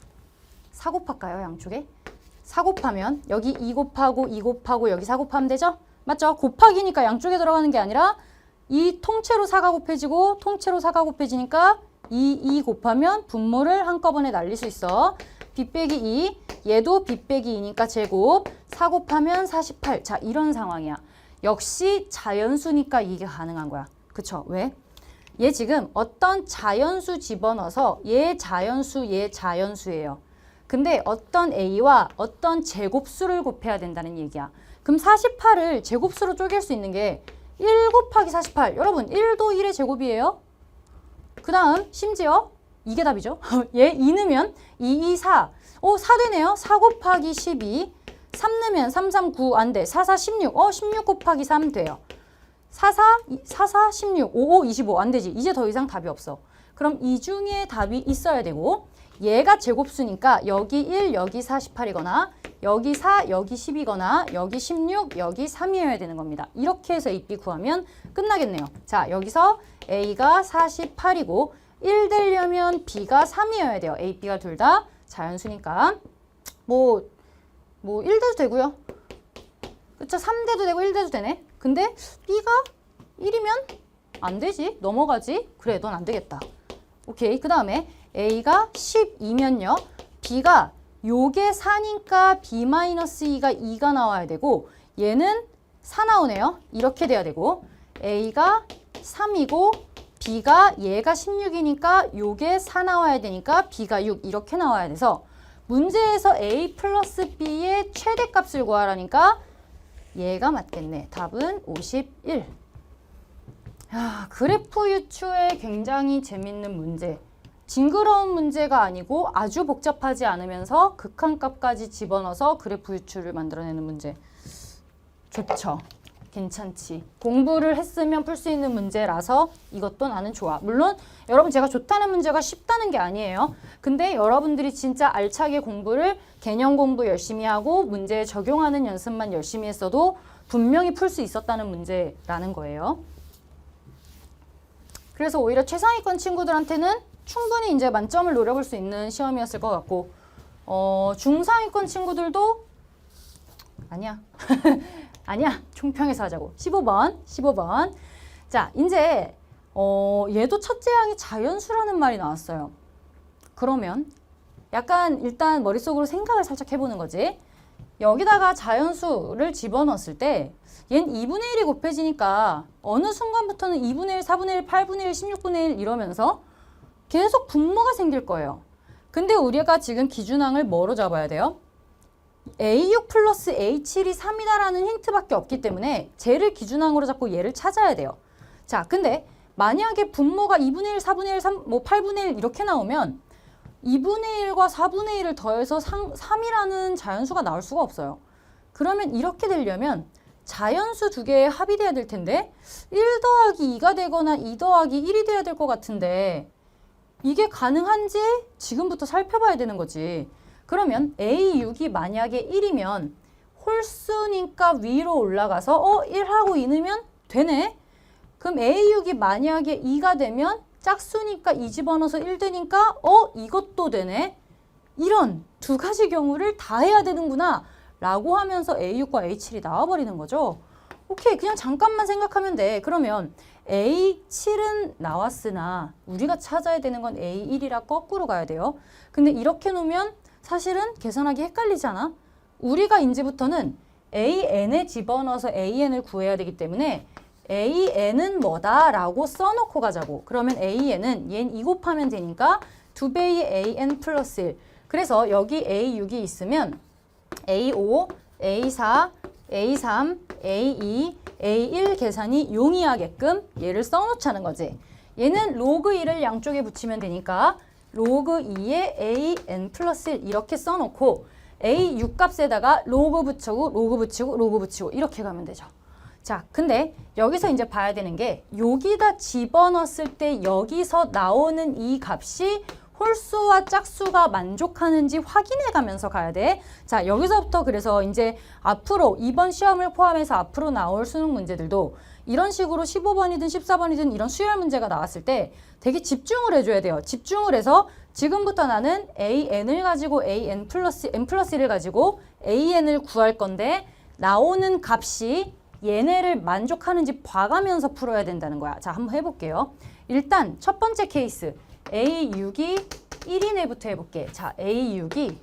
S1: 4 곱할까요? 양쪽에? 4 곱하면 여기 2 곱하고 2 곱하고 여기 4 곱하면 되죠? 맞죠? 곱하기니까 양쪽에 들어가는 게 아니라 이 통째로 4가 곱해지고 통째로 4가 곱해지니까 2 곱하면 분모를 한꺼번에 날릴 수 있어. B 빼기 2, 얘도 B 빼기 2니까 제곱, 4 곱하면 48. 자, 이런 상황이야. 역시 자연수니까 이게 가능한 거야. 그쵸? 왜? 얘 지금 어떤 자연수 집어넣어서 얘 자연수, 얘 자연수예요. 근데 어떤 A와 어떤 제곱수를 곱해야 된다는 얘기야. 그럼 48을 제곱수로 쪼갤 수 있는 게 1 곱하기 48. 여러분, 1도 1의 제곱이에요. 그 다음 심지어 이게 답이죠. 얘 2 넣으면 2, 2, 4. 4 되네요. 4 곱하기 12. 3 넣으면 3, 3, 9 안 돼. 4, 4, 16. 16 곱하기 3 돼요. 4, 4, 16. 5, 5, 25 안 되지. 이제 더 이상 답이 없어. 그럼 이 중에 답이 있어야 되고 얘가 제곱수니까 여기 1, 여기 48이거나 여기 4, 여기 10이거나 여기 16, 여기 3이어야 되는 겁니다. 이렇게 해서 A, B 구하면 끝나겠네요. 자, 여기서 A가 48이고 1 되려면 B가 3이어야 돼요. A, B가 둘 다 자연수니까 뭐 1 돼도 되고요. 그쵸? 3 돼도 되고 1 돼도 되네. 근데 B가 1이면 안 되지. 넘어가지. 그래, 넌 안 되겠다. 오케이. 그 다음에 A가 12면요. B가 요게 4니까 B-2가 2가 나와야 되고 얘는 4 나오네요. 이렇게 돼야 되고 A가 3이고 B가 얘가 16이니까 요게 4 나와야 되니까 B가 6 이렇게 나와야 돼서 문제에서 A 플러스 B의 최대값을 구하라니까 얘가 맞겠네. 답은 51. 야, 그래프 유추에 굉장히 재밌는 문제. 징그러운 문제가 아니고 아주 복잡하지 않으면서 극한값까지 집어넣어서 그래프 유추를 만들어내는 문제. 좋죠. 괜찮지. 공부를 했으면 풀 수 있는 문제라서 이것도 나는 좋아. 물론 여러분 제가 좋다는 문제가 쉽다는 게 아니에요. 근데 여러분들이 진짜 알차게 공부를 개념 공부 열심히 하고 문제에 적용하는 연습만 열심히 했어도 분명히 풀 수 있었다는 문제라는 거예요. 그래서 오히려 최상위권 친구들한테는 충분히 이제 만점을 노려볼 수 있는 시험이었을 것 같고 중상위권 친구들도 아니야. 아니야. 총평해서 하자고. 15번. 자, 이제 얘도 첫째 항이 자연수라는 말이 나왔어요. 그러면 약간 일단 머릿속으로 생각을 살짝 해보는 거지. 여기다가 자연수를 집어넣었을 때 얘는 2분의 1이 곱해지니까 어느 순간부터는 2분의 1, 4분의 1, 8분의 1, 16분의 1 이러면서 계속 분모가 생길 거예요. 근데 우리가 지금 기준항을 뭐로 잡아야 돼요? A6 플러스 A7이 3이다라는 힌트밖에 없기 때문에 쟤를 기준항으로 잡고 얘를 찾아야 돼요. 자, 근데 만약에 분모가 2분의 1, 4분의 1, 3, 뭐 8분의 1 이렇게 나오면 2분의 1과 4분의 1을 더해서 3이라는 자연수가 나올 수가 없어요. 그러면 이렇게 되려면 자연수 두 개의 합이 돼야 될 텐데 1 더하기 2가 되거나 2 더하기 1이 돼야 될 것 같은데 이게 가능한지 지금부터 살펴봐야 되는 거지. 그러면 A6이 만약에 1이면 홀수니까 위로 올라가서 1하고 2 넣으면 되네. 그럼 A6이 만약에 2가 되면 짝수니까 2 집어넣어서 1 되니까 이것도 되네. 이런 두 가지 경우를 다 해야 되는구나 라고 하면서 A6과 A7이 나와버리는 거죠. 오케이, 그냥 잠깐만 생각하면 돼. 그러면 A7은 나왔으나 우리가 찾아야 되는 건 A1이라 거꾸로 가야 돼요. 근데 이렇게 놓으면 사실은 계산하기 헷갈리잖아. 우리가 이제부터는 AN에 집어넣어서 AN을 구해야 되기 때문에 AN은 뭐다 라고 써놓고 가자고. 그러면 AN은 얘는 2 곱하면 되니까 2배의 AN 플러스 1. 그래서 여기 A6이 있으면 A5, A4, A3, A2, A1 계산이 용이하게끔 얘를 써놓자는 거지. 얘는 로그 1을 양쪽에 붙이면 되니까 로그 2에 AN 플러스 1 이렇게 써놓고 A6 값에다가 로그 붙이고 로그 붙이고 로그 붙이고 이렇게 가면 되죠. 자, 근데 여기서 이제 봐야 되는 게 여기다 집어넣었을 때 여기서 나오는 이 값이 홀수와 짝수가 만족하는지 확인해 가면서 가야 돼. 자, 여기서부터 그래서 이제 앞으로 이번 시험을 포함해서 앞으로 나올 수능 문제들도 이런 식으로 15번이든 14번이든 이런 수열 문제가 나왔을 때 되게 집중을 해줘야 돼요. 집중을 해서 지금부터 나는 AN을 가지고 AN 플러스 N 플러스 1을 가지고 AN을 구할 건데 나오는 값이 얘네를 만족하는지 봐가면서 풀어야 된다는 거야. 자, 한번 해볼게요. 일단 첫 번째 케이스 A6이 1이네부터 해볼게. 자, A6이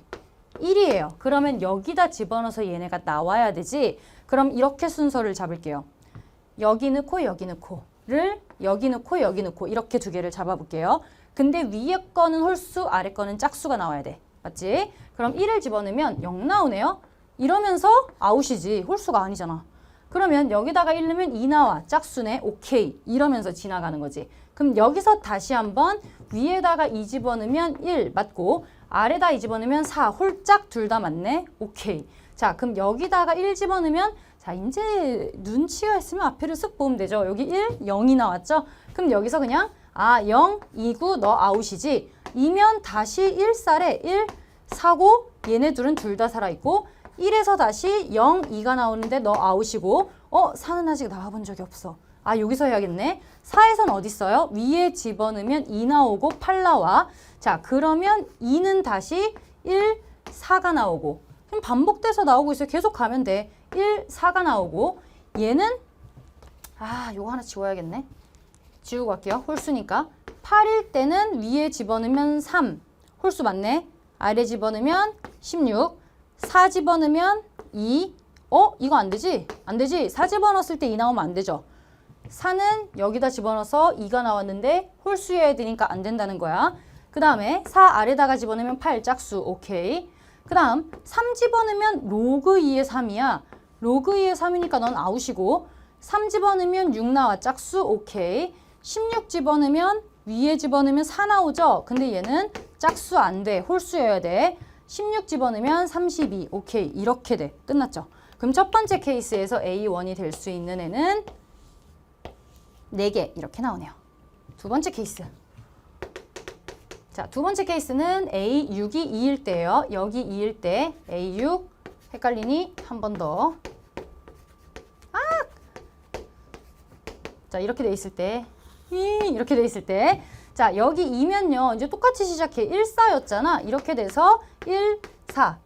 S1: 1이에요. 그러면 여기다 집어넣어서 얘네가 나와야 되지. 그럼 이렇게 순서를 잡을게요. 여기 넣고 여기 넣고를 여기 넣고 여기 넣고 이렇게 두 개를 잡아볼게요. 근데 위에 거는 홀수, 아래 거는 짝수가 나와야 돼. 맞지? 그럼 1을 집어넣으면 0 나오네요. 이러면서 아웃이지. 홀수가 아니잖아. 그러면 여기다가 1 넣으면 2 나와. 짝수네. 오케이. 이러면서 지나가는 거지. 그럼 여기서 다시 한번 위에다가 2 집어넣으면 1 맞고 아래다 2 집어넣으면 4. 홀짝 둘 다 맞네. 오케이. 자, 그럼 여기다가 1 집어넣으면 자, 이제 눈치가 있으면 앞에를 쓱 보면 되죠. 여기 1, 0이 나왔죠? 그럼 여기서 그냥 0, 2, 9, 너 아웃이지. 2면 다시 1 살에 1, 4고 얘네 둘은 둘 다 살아있고 1에서 다시 0, 2가 나오는데 너 아웃이고 4는 아직 나와본 적이 없어. 여기서 해야겠네. 4에선 어디 있어요? 위에 집어넣으면 2 나오고 8 나와. 자, 그러면 2는 다시 1, 4가 나오고 그럼 반복돼서 나오고 있어요. 계속 가면 돼. 1, 4가 나오고 얘는 요거 하나 지워야겠네. 지우고 갈게요. 홀수니까 8일 때는 위에 집어넣으면 3. 홀수 맞네. 아래 집어넣으면 16. 4 집어넣으면 2. 이거 안 되지? 안 되지? 4 집어넣었을 때 2 나오면 안 되죠. 4는 여기다 집어넣어서 2가 나왔는데 홀수여야 되니까 안 된다는 거야. 그 다음에 4 아래다가 집어넣으면 8 짝수. 오케이. 그 다음 3 집어넣으면 로그 2의 3이야. 로그 2의 3이니까 넌 아웃이고 3 집어넣으면 6 나와. 짝수. 오케이. 16 집어넣으면 위에 집어넣으면 4 나오죠? 근데 얘는 짝수 안 돼. 홀수여야 돼. 16 집어넣으면 32. 오케이. 이렇게 돼. 끝났죠? 그럼 첫 번째 케이스에서 A1이 될 수 있는 애는 4개 이렇게 나오네요. 두 번째 케이스. 자, 두 번째 케이스는 A6이 2일 때예요. 여기 2일 때 A6 헷갈리니 한 번 더. 자, 이렇게 돼 있을 때 이렇게 돼 있을 때 자, 여기 2면요. 이제 똑같이 시작해. 1, 4였잖아. 이렇게 돼서 1, 4.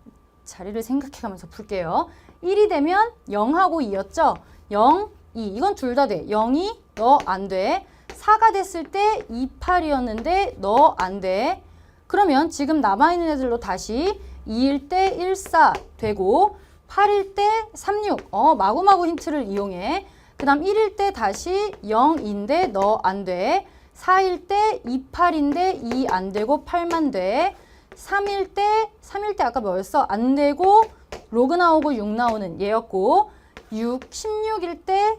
S1: 자리를 생각해가면서 풀게요. 1이 되면 0하고 2였죠? 0, 2. 이건 둘 다 돼. 0이 너 안 돼. 4가 됐을 때 2, 8이었는데 너 안 돼. 그러면 지금 남아있는 애들로 다시 2일 때 1, 4 되고 8일 때 3, 6. 마구마구 힌트를 이용해. 그 다음 1일 때 다시 0인데 너 안 돼. 4일 때 2, 8인데 2 안 되고 8만 돼. 3일 때 아까 뭐였어? 안 되고 로그 나오고 6 나오는 얘였고 16일 때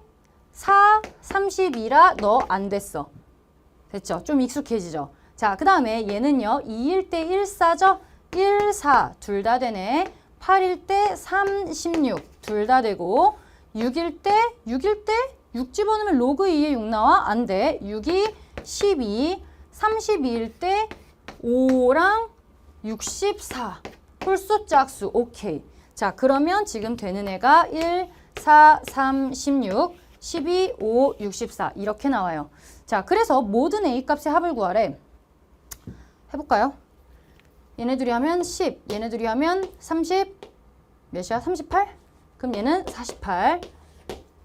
S1: 4, 32라 너 안 됐어. 됐죠? 좀 익숙해지죠? 자, 그 다음에 얘는요. 2일 때 1, 4죠? 1, 4 둘 다 되네. 8일 때 3, 16 둘 다 되고 6일 때 6 집어넣으면 로그 2에 6 나와? 안 돼. 6이 12, 32일 때 5랑 64. 홀수 짝수. 오케이. 자, 그러면 지금 되는 애가 1, 4, 3, 16, 12, 5, 64 이렇게 나와요. 자, 그래서 모든 A 값의 합을 구하래. 해볼까요? 얘네들이 하면 10, 얘네들이 하면 30, 몇이야? 38? 그럼 얘는 48.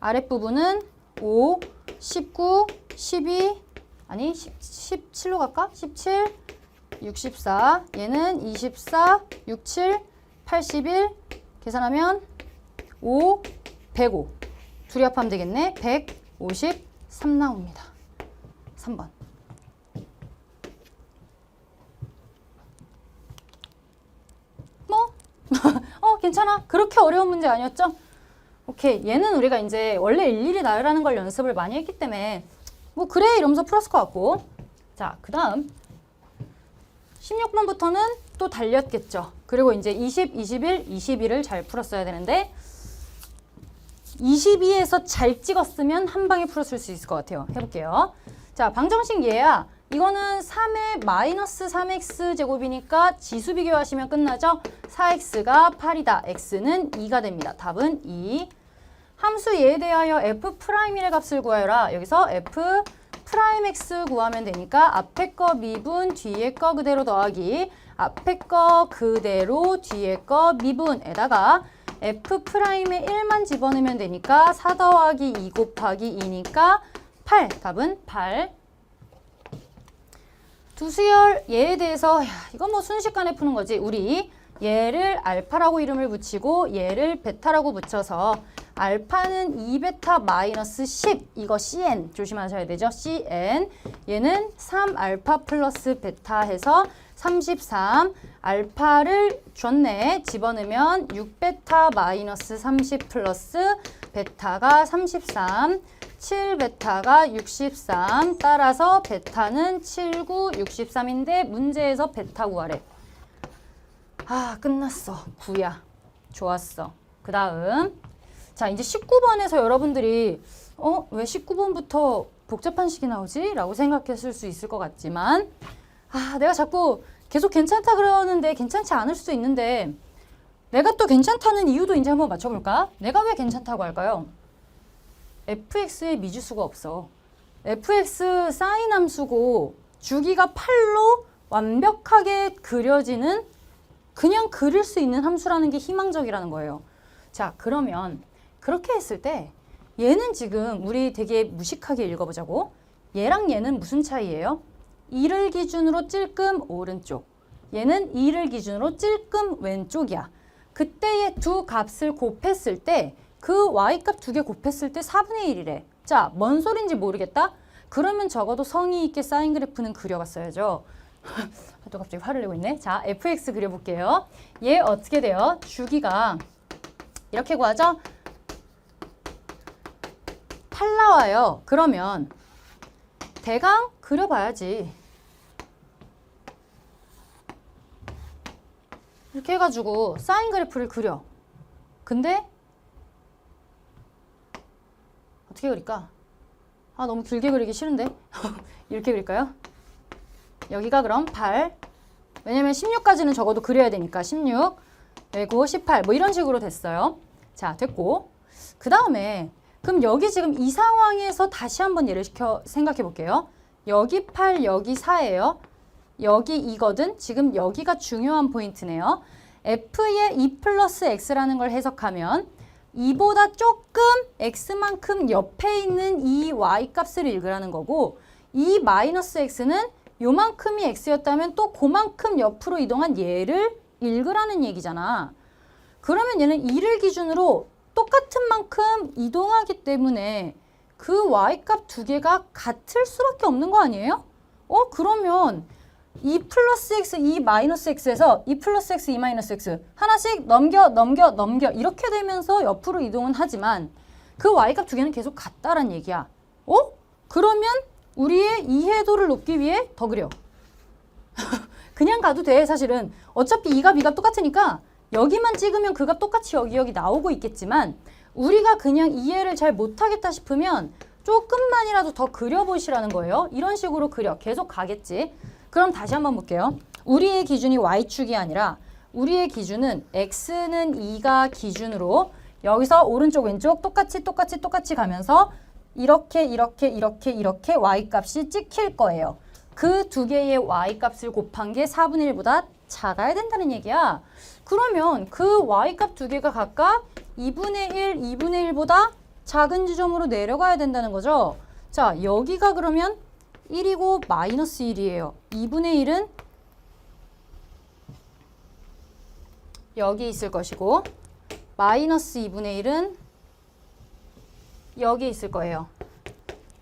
S1: 아랫부분은 5, 19, 12, 아니 17로 갈까? 17, 64. 얘는 24, 67, 81. 계산하면 5, 105. 둘이 합하면 되겠네. 153 나옵니다. 3번. 뭐? 괜찮아. 그렇게 어려운 문제 아니었죠? 오케이. 얘는 우리가 이제 원래 일일이 나열하는 걸 연습을 많이 했기 때문에 뭐 그래 이러면서 풀었을 것 같고. 자, 그 다음 16번부터는 또 달렸겠죠. 그리고 이제 20, 21, 22를 잘 풀었어야 되는데 22에서 잘 찍었으면 한 방에 풀었을 수 있을 것 같아요. 해볼게요. 자, 방정식 얘야. 이거는 3의 마이너스 3x 제곱이니까 지수 비교하시면 끝나죠? 4x가 8이다. x는 2가 됩니다. 답은 2. 함수 얘에 대하여 f'의 값을 구하여라. 여기서 f'x 구하면 되니까 앞에 거 미분, 뒤에 거 그대로 더하기. 앞에 거 그대로, 뒤에 거 미분에다가 f'의 1만 집어넣으면 되니까 4 더하기 2 곱하기 2니까 8. 답은 8. 두수열 얘에 대해서 이건 뭐 순식간에 푸는 거지. 우리 얘를 알파라고 이름을 붙이고 얘를 베타라고 붙여서 알파는 2베타 마이너스 10 이거 CN 조심하셔야 되죠. CN 얘는 3알파 플러스 베타 해서 33 알파를 줬네. 집어넣으면 6베타 마이너스 30 플러스 베타가 33 7베타가 63 따라서 베타는 79, 63인데 문제에서 베타 구하래. 끝났어. 9야. 좋았어. 그 다음 자 이제 19번에서 여러분들이 왜 19번부터 복잡한 식이 나오지? 라고 생각했을 수 있을 것 같지만 내가 자꾸 계속 괜찮다 그러는데 괜찮지 않을 수도 있는데 내가 또 괜찮다는 이유도 이제 한번 맞춰볼까? 내가 왜 괜찮다고 할까요? fx에 미지수가 없어. fx 사인 함수고 주기가 8로 완벽하게 그려지는 그냥 그릴 수 있는 함수라는 게 희망적이라는 거예요. 자, 그러면 그렇게 했을 때 얘는 지금 우리 되게 무식하게 읽어보자고. 얘랑 얘는 무슨 차이예요? 2를 기준으로 찔끔 오른쪽. 얘는 2를 기준으로 찔끔 왼쪽이야. 그때의 두 값을 곱했을 때 그 y값 두 개 곱했을 때 4분의 1이래. 자, 뭔 소린지 모르겠다? 그러면 적어도 성의 있게 사인 그래프는 그려봤어야죠. 또 갑자기 화를 내고 있네. 자, fx 그려볼게요. 얘 어떻게 돼요? 주기가 이렇게 구하죠? 8 나와요. 그러면 대강 그려봐야지. 이렇게 해가지고 사인 그래프를 그려. 근데 어떻게 그릴까? 아, 너무 길게 그리기 싫은데? 이렇게 그릴까요? 여기가 그럼 8. 왜냐면 16까지는 적어도 그려야 되니까 16, 그리고 18 뭐 이런 식으로 됐어요. 자, 됐고. 그 다음에 그럼 여기 지금 이 상황에서 다시 한번 예를 시켜 생각해 볼게요. 여기 8, 여기 4예요. 여기 2거든. 지금 여기가 중요한 포인트네요. f의 2 플러스 x라는 걸 해석하면 2보다 조금 x만큼 옆에 있는 이 y값을 읽으라는 거고 이 마이너스 x는 요만큼이 x였다면 또 그만큼 옆으로 이동한 얘를 읽으라는 얘기잖아. 그러면 얘는 2를 기준으로 똑같은 만큼 이동하기 때문에 그 y값 두 개가 같을 수밖에 없는 거 아니에요? 그러면 2 플러스 x, 2 마이너스 x에서 2 플러스 x, 2 마이너스 x 하나씩 넘겨 이렇게 되면서 옆으로 이동은 하지만 그 y값 두 개는 계속 같다란 얘기야. 그러면 우리의 이해도를 높기 위해 더 그려. 그냥 가도 돼 사실은. 어차피 2가 b가 똑같으니까 여기만 찍으면 그 값 똑같이 여기 나오고 있겠지만 우리가 그냥 이해를 잘 못하겠다 싶으면 조금만이라도 더 그려보시라는 거예요. 이런 식으로 그려. 계속 가겠지. 그럼 다시 한번 볼게요. 우리의 기준이 y축이 아니라 우리의 기준은 x는 2가 기준으로 여기서 오른쪽 왼쪽 똑같이 가면서 이렇게 y값이 찍힐 거예요. 그 두 개의 y값을 곱한 게 4분의 1보다 작아야 된다는 얘기야. 그러면 그 y값 두 개가 각각 2분의 1, 2분의 1보다 작은 지점으로 내려가야 된다는 거죠. 자, 여기가 그러면 1이고 마이너스 1이에요. 2분의 1은 여기 있을 것이고 마이너스 2분의 1은 여기 있을 거예요.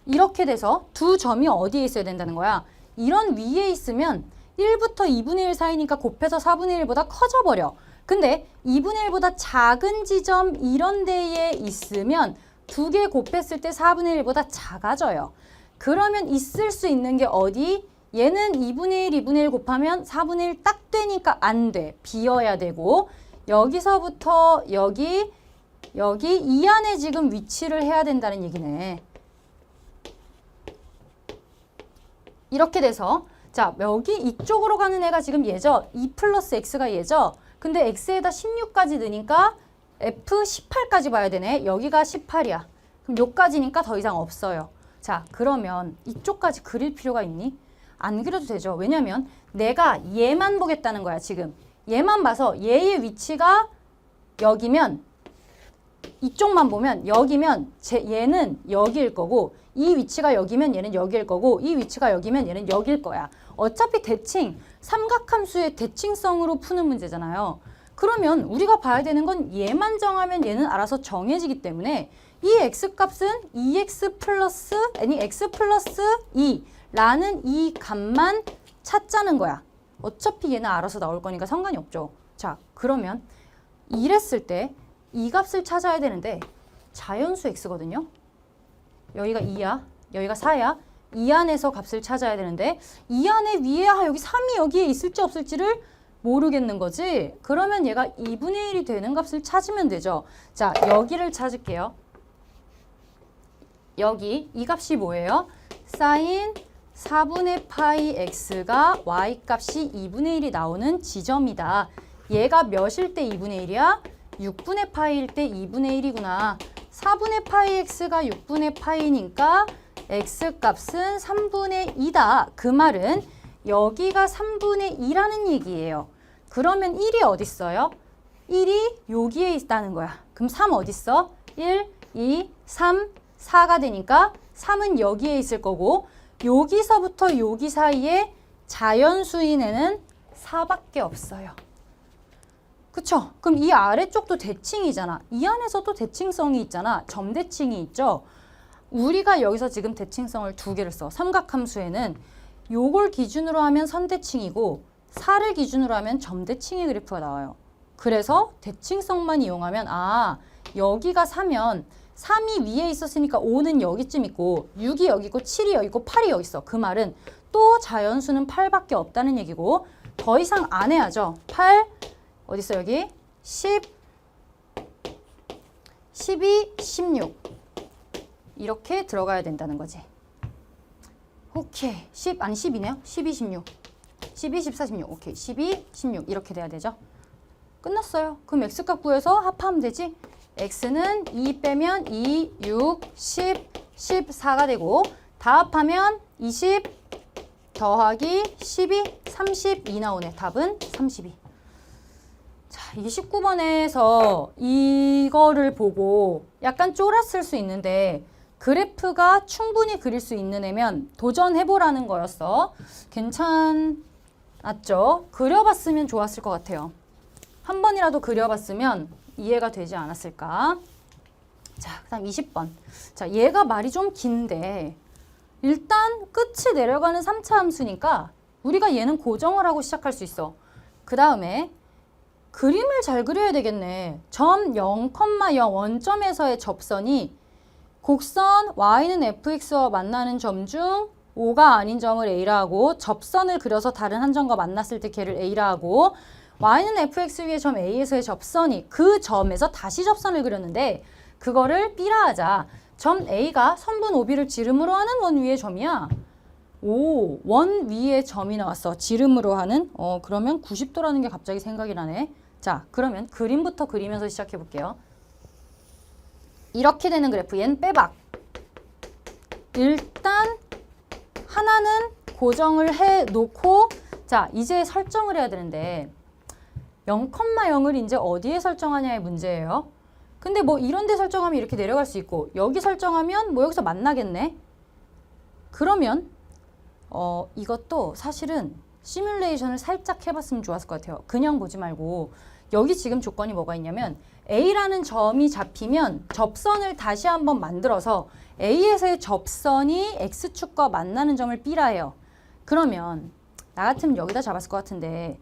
S1: 이렇게 돼서 두 점이 어디에 있어야 된다는 거야? 이런 위에 있으면 1부터 2분의 1 사이니까 곱해서 4분의 1보다 커져버려. 근데 2분의 1보다 작은 지점 이런 데에 있으면 두 개 곱했을 때 4분의 1보다 작아져요. 그러면 있을 수 있는 게 어디? 얘는 2분의 1, 2분의 1 곱하면 4분의 1 딱 되니까 안 돼. 비어야 되고 여기서부터 여기 이 안에 지금 위치를 해야 된다는 얘기네. 이렇게 돼서 자, 여기 이쪽으로 가는 애가 지금 얘죠. 2 플러스 x가 얘죠. 근데 x에다 16까지 넣으니까 f 18까지 봐야 되네. 여기가 18이야. 그럼 요까지니까 더 이상 없어요. 자, 그러면 이쪽까지 그릴 필요가 있니? 안 그려도 되죠. 왜냐면 내가 얘만 보겠다는 거야, 지금. 얘만 봐서 얘의 위치가 여기면 이쪽만 보면 여기면 얘는 여기일 거고 이 위치가 여기면 얘는 여기일 거고 이 위치가 여기면 얘는 여기일 거야. 어차피 대칭, 삼각함수의 대칭성으로 푸는 문제잖아요. 그러면 우리가 봐야 되는 건 얘만 정하면 얘는 알아서 정해지기 때문에 이 x값은 2x 플러스 아니 x 플러스 2라는 이 값만 찾자는 거야. 어차피 얘는 알아서 나올 거니까 상관이 없죠. 자, 그러면 이랬을 때 이 값을 찾아야 되는데 자연수 x거든요. 여기가 2야. 여기가 4야. 이 안에서 값을 찾아야 되는데 이 안에 위에 여기 3이 여기에 있을지 없을지를 모르겠는 거지. 그러면 얘가 2분의 1이 되는 값을 찾으면 되죠. 자, 여기를 찾을게요. 여기 이 값이 뭐예요? 사인 4분의 파이 x가 y값이 2분의 1이 나오는 지점이다. 얘가 몇일 때 2분의 1이야? 6분의 파이일 때 2분의 1이구나. 4분의 파이 x가 6분의 파이니까 x값은 3분의 2다. 그 말은 여기가 3분의 2라는 얘기예요. 그러면 1이 어디 있어요? 1이 여기에 있다는 거야. 그럼 3 어디 있어? 1, 2, 3, 4가 되니까 3은 여기에 있을 거고 여기서부터 여기 사이에 자연수인 애는 4밖에 없어요. 그쵸? 그럼 이 아래쪽도 대칭이잖아. 이 안에서도 대칭성이 있잖아. 점대칭이 있죠? 우리가 여기서 지금 대칭성을 두 개를 써. 삼각함수에는 요걸 기준으로 하면 선대칭이고 4를 기준으로 하면 점대칭의 그래프가 나와요. 그래서 대칭성만 이용하면 여기가 4면 3이 위에 있었으니까 5는 여기쯤 있고 6이 여기 있고 7이 여기 있고 8이 여기 있어. 그 말은 또 자연수는 8밖에 없다는 얘기고 더 이상 안 해야죠. 8 어디 있어 여기? 10 12, 16 이렇게 들어가야 된다는 거지. 오케이. 10 아니 10이네요. 12, 16. 12, 14, 16. 오케이. 12, 16 이렇게 돼야 되죠. 끝났어요. 그럼 x값 구해서 합하면 되지. x는 2 빼면 2, 6, 10, 14가 되고 다 합하면 20 더하기 12, 32 나오네. 답은 32. 자, 이게 19번에서 이거를 보고 약간 쫄았을 수 있는데 그래프가 충분히 그릴 수 있는 애면 도전해보라는 거였어. 괜찮았죠? 그려봤으면 좋았을 것 같아요. 한 번이라도 그려봤으면 이해가 되지 않았을까? 자, 그 다음 20번. 자, 얘가 말이 좀 긴데 일단 끝이 내려가는 3차 함수니까 우리가 얘는 고정을 하고 시작할 수 있어. 그 다음에 그림을 잘 그려야 되겠네. 점 0,0 원점에서의 접선이 곡선 y는 fx와 만나는 점 중 O가 아닌 점을 A라 하고 접선을 그려서 다른 한 점과 만났을 때 걔를 A라 하고 y는 fx 위의 점 A에서의 접선이 그 점에서 다시 접선을 그렸는데 그거를 B라 하자. 점 A가 선분 OB를 지름으로 하는 원 위의 점이야. 오, 원 위의 점이 나왔어. 지름으로 하는. 그러면 90도라는 게 갑자기 생각이 나네. 자, 그러면 그림부터 그리면서 시작해 볼게요. 이렇게 되는 그래프. 얘는 빼박. 일단 하나는 고정을 해놓고 자, 이제 설정을 해야 되는데 0,0을 이제 어디에 설정하냐의 문제예요. 근데 뭐 이런 데 설정하면 이렇게 내려갈 수 있고 여기 설정하면 뭐 여기서 만나겠네. 그러면 이것도 사실은 시뮬레이션을 살짝 해봤으면 좋았을 것 같아요. 그냥 보지 말고 여기 지금 조건이 뭐가 있냐면 A라는 점이 잡히면 접선을 다시 한번 만들어서 A에서의 접선이 X축과 만나는 점을 B라 해요. 그러면 나 같으면 여기다 잡았을 것 같은데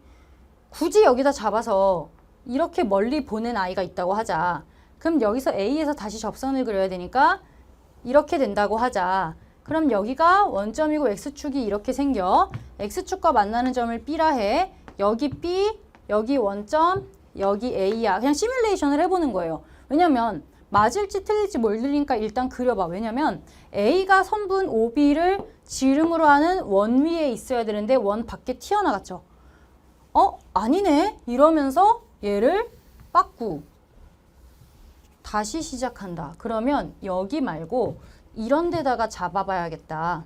S1: 굳이 여기다 잡아서 이렇게 멀리 보낸 아이가 있다고 하자. 그럼 여기서 A에서 다시 접선을 그려야 되니까 이렇게 된다고 하자. 그럼 여기가 원점이고 X축이 이렇게 생겨. X축과 만나는 점을 B라 해. 여기 B, 여기 원점, 여기 A야. 그냥 시뮬레이션을 해보는 거예요. 왜냐면 맞을지 틀릴지 모르니까 일단 그려봐. 왜냐면 A가 선분 OB를 지름으로 하는 원 위에 있어야 되는데 원 밖에 튀어나갔죠. 아니네? 이러면서 얘를 빠꾸 다시 시작한다. 그러면 여기 말고 이런 데다가 잡아봐야겠다.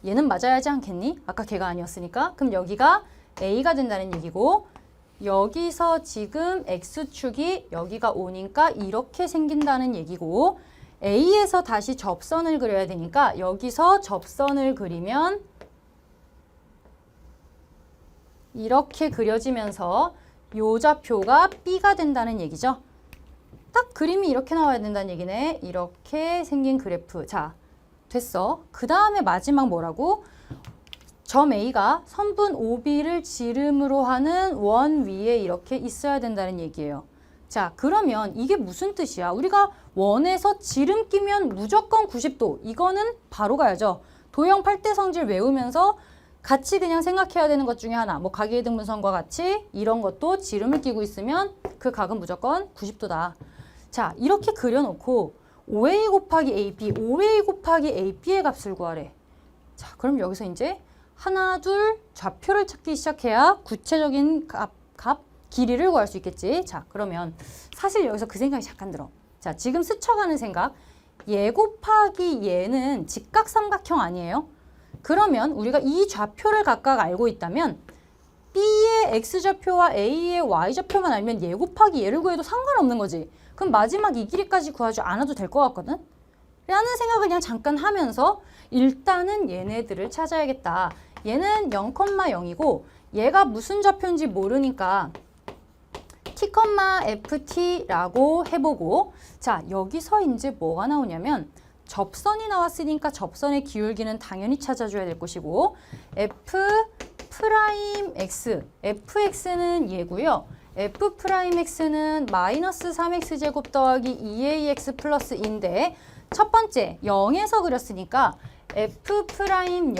S1: 얘는 맞아야 하지 않겠니? 아까 걔가 아니었으니까. 그럼 여기가 A가 된다는 얘기고 여기서 지금 X축이 여기가 O니까 이렇게 생긴다는 얘기고 A에서 다시 접선을 그려야 되니까 여기서 접선을 그리면 이렇게 그려지면서 요 좌표가 B가 된다는 얘기죠. 딱 그림이 이렇게 나와야 된다는 얘기네. 이렇게 생긴 그래프. 자, 됐어. 그 다음에 마지막 뭐라고? 점 A가 선분 OB를 지름으로 하는 원 위에 이렇게 있어야 된다는 얘기예요. 자, 그러면 이게 무슨 뜻이야? 우리가 원에서 지름 끼면 무조건 90도. 이거는 바로 가야죠. 도형 8대 성질 외우면서 같이 그냥 생각해야 되는 것 중에 하나. 뭐 각의 등분선과 같이 이런 것도 지름을 끼고 있으면 그 각은 무조건 90도다. 자, 이렇게 그려놓고 OA 곱하기 AB, OA 곱하기 AB의 값을 구하래. 자, 그럼 여기서 이제 하나, 둘, 좌표를 찾기 시작해야 구체적인 값, 길이를 구할 수 있겠지. 자, 그러면 사실 여기서 그 생각이 잠깐 들어. 자, 지금 스쳐가는 생각. 얘 곱하기 얘는 직각삼각형 아니에요? 그러면 우리가 이 좌표를 각각 알고 있다면 B의 X좌표와 A의 Y좌표만 알면 얘 곱하기 얘를 구해도 상관없는 거지. 그럼 마지막 이 길이까지 구하지 않아도 될 것 같거든? 라는 생각을 그냥 잠깐 하면서 일단은 얘네들을 찾아야겠다. 얘는 0,0이고 얘가 무슨 좌표인지 모르니까 t,ft라고 해보고 자, 여기서 이제 뭐가 나오냐면 접선이 나왔으니까 접선의 기울기는 당연히 찾아줘야 될 것이고 f'x, fx는 얘고요. f'x는 마이너스 3x제곱 더하기 2ax 플러스 인데 첫 번째 0에서 그렸으니까 f'Y은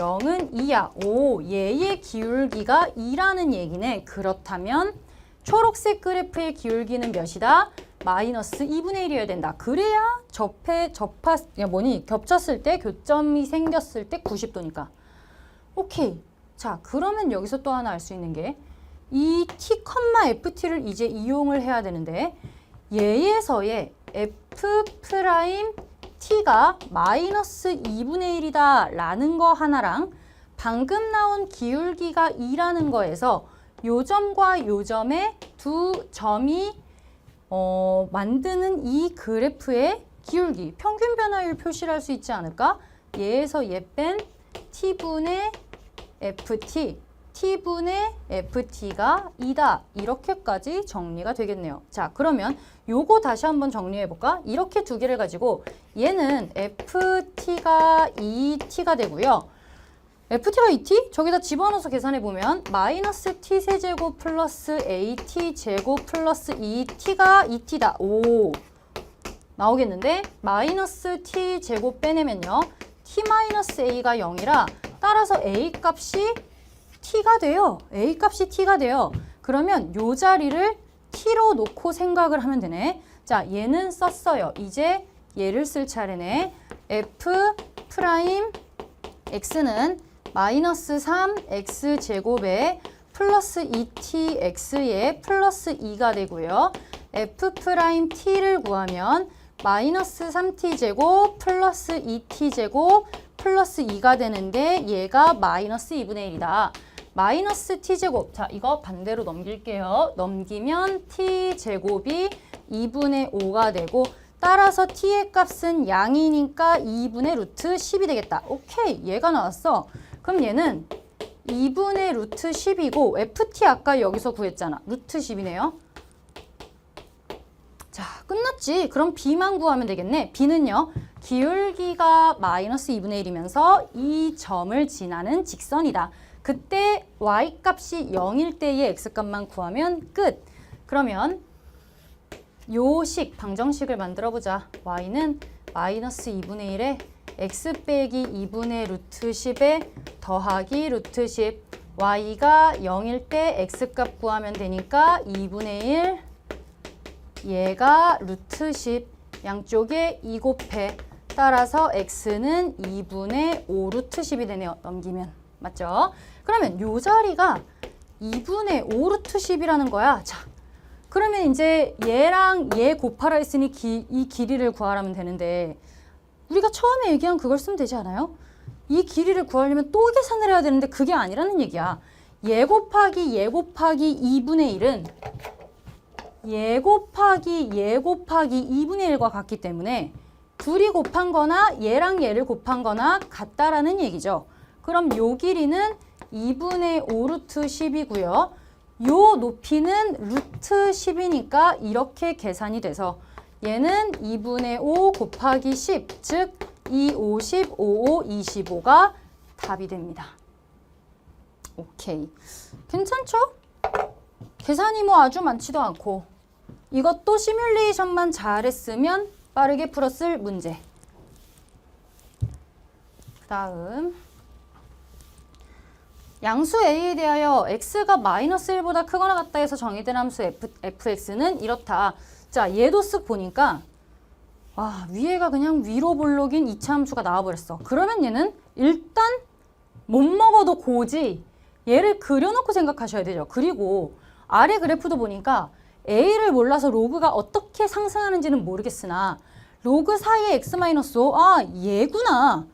S1: 2야. 오, 얘의 기울기가 2라는 얘기네. 그렇다면 초록색 그래프의 기울기는 몇이다? 마이너스 2분의 1이어야 된다. 그래야 겹쳤을 때 교점이 생겼을 때 90도니까. 오케이. 자, 그러면 여기서 또 하나 알 수 있는 게 이 t, ft를 이제 이용을 해야 되는데 얘에서의 f 프라임 t가 마이너스 2분의 1이다 라는 거 하나랑 방금 나온 기울기가 2라는 거에서 요 점과 요 점의 두 점이 만드는 이 그래프의 기울기, 평균 변화율 표시를 할 수 있지 않을까? 얘에서 얘 뺀 t분의 ft, t분의 ft가 2다. 이렇게까지 정리가 되겠네요. 자, 그러면 요거 다시 한번 정리해볼까? 이렇게 두 개를 가지고 얘는 ft가 2t가 되고요. ft가 2t? 저기다 집어넣어서 계산해보면 마이너스 t세제곱 플러스 at제곱 플러스 2t가 2t다. 오, 나오겠는데 마이너스 t제곱 빼내면요. t-a가 0이라 따라서 a 값이 t가 돼요. a 값이 t가 돼요. 그러면 요 자리를 t로 놓고 생각을 하면 되네. 자, 얘는 썼어요. 이제 얘를 쓸 차례네. f 프라임 x는 마이너스 3x제곱에 플러스 2tx에 플러스 2가 되고요. f 프라임 t를 구하면 마이너스 3t제곱 플러스 2t제곱 플러스 2가 되는데 얘가 마이너스 2분의 1이다. 마이너스 t제곱. 자, 이거 반대로 넘길게요. 넘기면 t제곱이 2분의 5가 되고 따라서 t의 값은 양이니까 2분의 루트 10이 되겠다. 오케이, 얘가 나왔어. 그럼 얘는 2분의 루트 10이고 ft 아까 여기서 구했잖아. 루트 10이네요. 자, 끝났지. 그럼 b만 구하면 되겠네. b는요. 기울기가 마이너스 2분의 1이면서 이 점을 지나는 직선이다. 그때 y값이 0일 때의 x값만 구하면 끝. 그러면 요 방정식을 만들어 보자. y는 마이너스 2분의 1에 x 빼기 2분의 루트 10에 더하기 루트 10. y가 0일 때 x값 구하면 되니까 2분의 1 얘가 루트 10 양쪽에 2 곱해. 따라서 x는 2분의 5 루트 10이 되네요. 넘기면. 맞죠? 그러면 요 자리가 2분의 5 루트 10이라는 거야. 자, 그러면 이제 얘랑 얘 곱하라 했으니 이 길이를 구하라면 되는데 우리가 처음에 얘기한 그걸 쓰면 되지 않아요? 이 길이를 구하려면 또 계산을 해야 되는데 그게 아니라는 얘기야. 얘 곱하기 2분의 1은 얘 곱하기 2분의 1과 같기 때문에 둘이 곱한 거나 얘랑 얘를 곱한 거나 같다라는 얘기죠. 그럼 요 길이는 2분의 5 루트 10이고요. 요 높이는 루트 10이니까 이렇게 계산이 돼서 얘는 2분의 5 곱하기 10, 즉 2, 50, 5, 5, 25가 답이 됩니다. 오케이. 괜찮죠? 계산이 뭐 아주 많지도 않고 이것도 시뮬레이션만 잘했으면 빠르게 풀었을 문제. 그 다음 양수 a에 대하여 x가 마이너스 1보다 크거나 같다 해서 정의된 함수 fx는 이렇다. 자, 얘도 쓱 보니까 와, 위에가 그냥 위로 볼록인 2차 함수가 나와버렸어. 그러면 얘는 일단 못 먹어도 고지. 얘를 그려놓고 생각하셔야 되죠. 그리고 아래 그래프도 보니까 a를 몰라서 로그가 어떻게 상승하는지는 모르겠으나 로그 사이에 x-5, 아, 얘구나.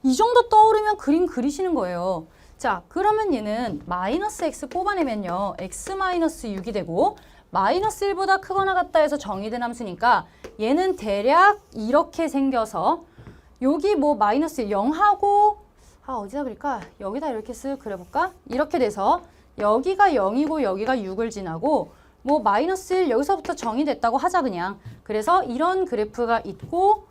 S1: 이 정도 떠오르면 그림 그리시는 거예요. 자, 그러면 얘는 마이너스 x 뽑아내면요. x-6이 되고 마이너스 1보다 크거나 같다 해서 정의된 함수니까 얘는 대략 이렇게 생겨서 여기 뭐 마이너스 0하고 어디다 그릴까? 여기다 이렇게 쓱 그려볼까? 이렇게 돼서 여기가 0이고 여기가 6을 지나고 뭐 마이너스 1 여기서부터 정의됐다고 하자 그냥. 그래서 이런 그래프가 있고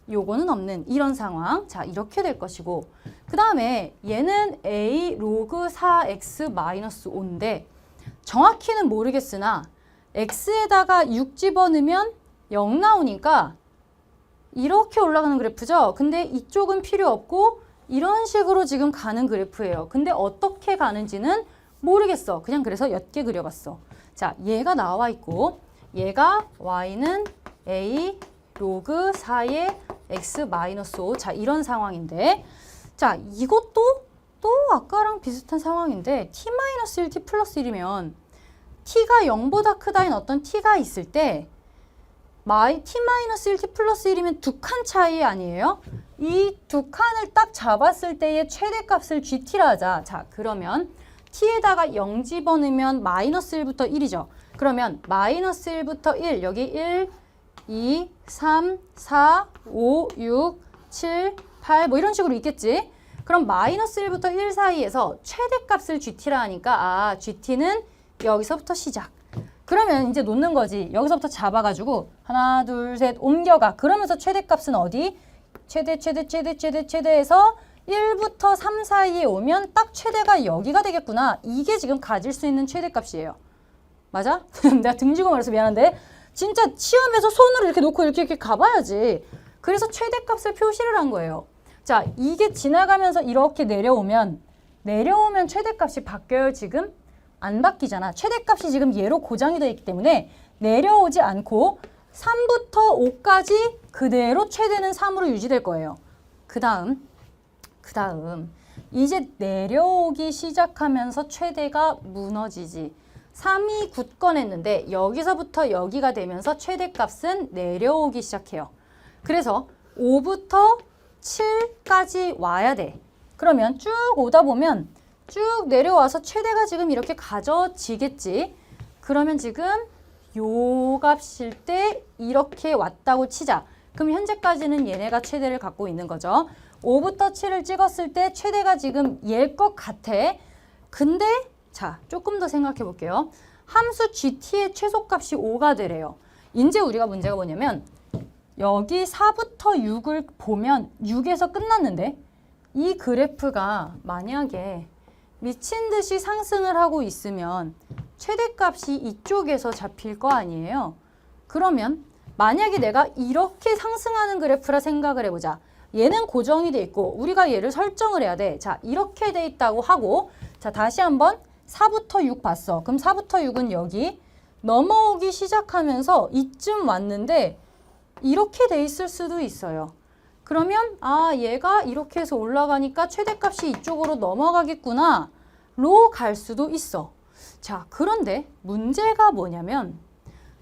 S1: 요거는 없는 이런 상황. 자, 이렇게 될 것이고 그 다음에 얘는 a 로그 4x 마이너스 5인데 정확히는 모르겠으나 x에다가 6 집어넣으면 0 나오니까 이렇게 올라가는 그래프죠. 근데 이쪽은 필요 없고 이런 식으로 지금 가는 그래프예요. 근데 어떻게 가는지는 모르겠어. 그냥 그래서 옅게 그려봤어. 자, 얘가 나와 있고 얘가 y는 a 로그 4의 x 마이너스 5. 자, 이런 상황인데 자, 이것도 또 아까랑 비슷한 상황인데 t 마이너스 1, t 플러스 1이면 t가 0보다 크다인 어떤 t가 있을 때 t 마이너스 1, t 플러스 1이면 두 칸 차이 아니에요? 이 두 칸을 딱 잡았을 때의 최대값을 gt라 하자. 자, 그러면 t에다가 0 집어넣으면 마이너스 1부터 1이죠. 그러면 마이너스 1부터 1, 여기 1, 2, 3, 4, 5, 6, 7, 8 뭐 이런 식으로 있겠지? 그럼 마이너스 1부터 1 사이에서 최대값을 gt라 하니까 아, gt는 여기서부터 시작. 그러면 이제 놓는 거지. 여기서부터 잡아가지고 하나, 둘, 셋 옮겨가. 그러면서 최대값은 어디? 최대에서 1부터 3 사이에 오면 딱 최대가 여기가 되겠구나. 이게 지금 가질 수 있는 최대값이에요. 맞아? 내가 등지고 말해서 미안한데 진짜 시험에서 손으로 이렇게 놓고 이렇게 가봐야지. 그래서 최대값을 표시를 한 거예요. 자, 이게 지나가면서 이렇게 내려오면 최대값이 바뀌어요, 지금? 안 바뀌잖아. 최대값이 지금 얘로 고정이 되어 있기 때문에 내려오지 않고 3부터 5까지 그대로 최대는 3으로 유지될 거예요. 그 다음 이제 내려오기 시작하면서 최대가 무너지지. 3이 굳건했는데 여기서부터 여기가 되면서 최대값은 내려오기 시작해요. 그래서 5부터 7까지 와야 돼. 그러면 쭉 오다 보면 쭉 내려와서 최대가 지금 이렇게 가져지겠지. 그러면 지금 요 값일 때 이렇게 왔다고 치자. 그럼 현재까지는 얘네가 최대를 갖고 있는 거죠. 5부터 7을 찍었을 때 최대가 지금 얘일 것 같아. 근데 자, 조금 더 생각해 볼게요. 함수 gt의 최소값이 5가 되래요. 이제 우리가 문제가 뭐냐면 여기 4부터 6을 보면 6에서 끝났는데 이 그래프가 만약에 미친 듯이 상승을 하고 있으면 최대값이 이쪽에서 잡힐 거 아니에요. 그러면 만약에 내가 이렇게 상승하는 그래프라 생각을 해보자. 얘는 고정이 돼 있고 우리가 얘를 설정을 해야 돼. 자, 이렇게 돼 있다고 하고 자, 다시 한번 4부터 6 봤어. 그럼 4부터 6은 여기 넘어오기 시작하면서 이쯤 왔는데 이렇게 돼 있을 수도 있어요. 그러면 아, 얘가 이렇게 해서 올라가니까 최대값이 이쪽으로 넘어가겠구나 로 갈 수도 있어. 자, 그런데 문제가 뭐냐면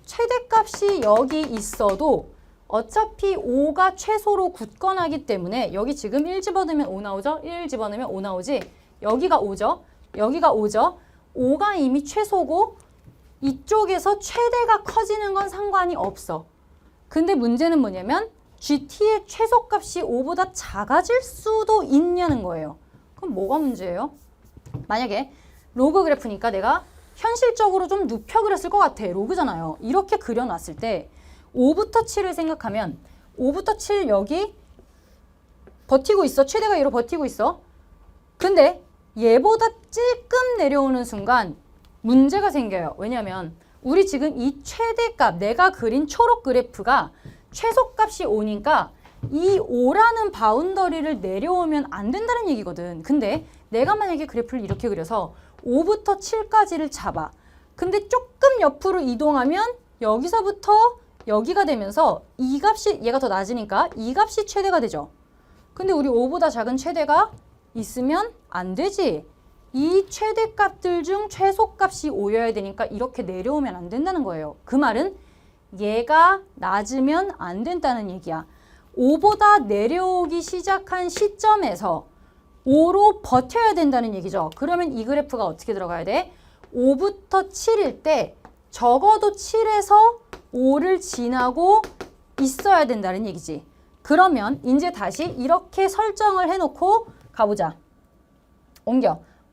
S1: 최대값이 여기 있어도 어차피 5가 최소로 굳건하기 때문에 여기 지금 1 집어넣으면 5 나오죠? 1 집어넣으면 5 나오지? 여기가 5죠? 여기가 5죠? 5가 이미 최소고 이쪽에서 최대가 커지는 건 상관이 없어. 근데 문제는 뭐냐면 gt의 최소값이 5보다 작아질 수도 있냐는 거예요. 그럼 뭐가 문제예요? 만약에 로그 그래프니까 내가 현실적으로 좀 눕혀 그렸을 것 같아. 로그잖아요. 이렇게 그려놨을 때 5부터 7을 생각하면 5부터 7 여기 버티고 있어. 최대가 얘로 버티고 있어. 근데 얘보다 찔끔 내려오는 순간 문제가 생겨요. 왜냐면 우리 지금 이 최대값, 내가 그린 초록 그래프가 최소값이 5니까 이 5라는 바운더리를 내려오면 안 된다는 얘기거든. 근데 내가 만약에 그래프를 이렇게 그려서 5부터 7까지를 잡아. 근데 조금 옆으로 이동하면 여기서부터 여기가 되면서 이 값이 얘가 더 낮으니까 이 값이 최대가 되죠. 근데 우리 5보다 작은 최대가 있으면 안 되지. 이 최대값들 중 최소값이 5여야 되니까 이렇게 내려오면 안 된다는 거예요. 그 말은 얘가 낮으면 안 된다는 얘기야. 5보다 내려오기 시작한 시점에서 5로 버텨야 된다는 얘기죠. 그러면 이 그래프가 어떻게 들어가야 돼? 5부터 7일 때 적어도 7에서 5를 지나고 있어야 된다는 얘기지. 그러면 이제 다시 이렇게 설정을 해놓고 가보자.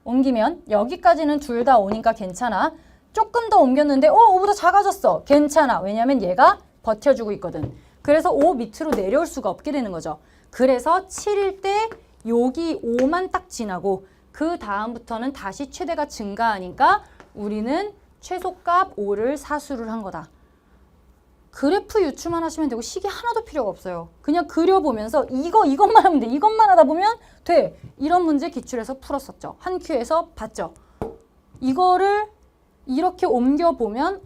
S1: 옮기면 여기까지는 둘 다 5니까 괜찮아. 조금 더 옮겼는데 5보다 작아졌어. 괜찮아. 왜냐면 얘가 버텨주고 있거든. 그래서 5 밑으로 내려올 수가 없게 되는 거죠. 그래서 7일 때 여기 5만 딱 지나고 그 다음부터는 다시 최대가 증가하니까 우리는 최소값 5를 사수를 한 거다. 그래프 유추만 하시면 되고 시계 하나도 필요가 없어요. 그냥 그려보면서 이것만 하면 돼. 이것만 하다 보면 돼. 이런 문제 기출에서 풀었었죠. 한 큐에서 봤죠. 이거를 이렇게 옮겨보면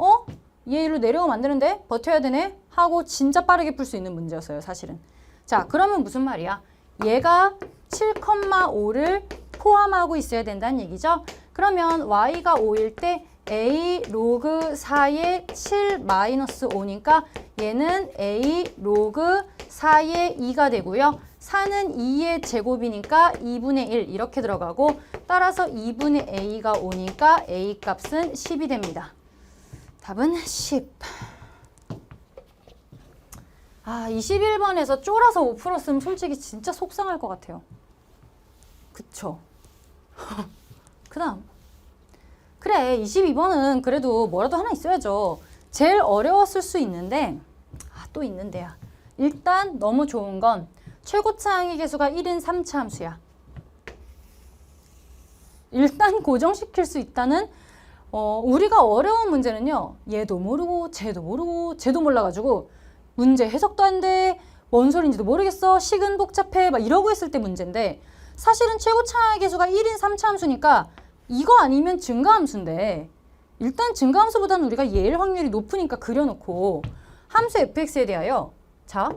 S1: 얘 일로 내려오면 안 되는데 버텨야 되네 하고 진짜 빠르게 풀 수 있는 문제였어요, 사실은. 자, 그러면 무슨 말이야? 얘가 7,5를 포함하고 있어야 된다는 얘기죠. 그러면 y가 5일 때 a 로그 4의 7 마이너스 5니까 얘는 a 로그 4의 2가 되고요. 4는 2의 제곱이니까 2분의 1 이렇게 들어가고 따라서 2분의 a가 5니까 a 값은 10이 됩니다. 답은 10. 아, 21번에서 쫄아서 5 풀었으면 솔직히 진짜 속상할 것 같아요. 그쵸? 그 다음. 그래, 22번은 그래도 뭐라도 하나 있어야죠. 제일 어려웠을 수 있는데, 또 있는데야. 일단 너무 좋은 건 최고차 항의 계수가 1인 3차 함수야. 일단 고정시킬 수 있다는 우리가 어려운 문제는요. 얘도 모르고 쟤도 모르고 쟤도 몰라가지고 문제 해석도 안 돼. 뭔 소린지도 모르겠어. 식은 복잡해. 막 이러고 있을 때 문제인데 사실은 최고차 항의 계수가 1인 3차 함수니까 이거 아니면 증가함수인데 일단 증가함수보다는 우리가 얘일 확률이 높으니까 그려놓고 함수 fx에 대하여 자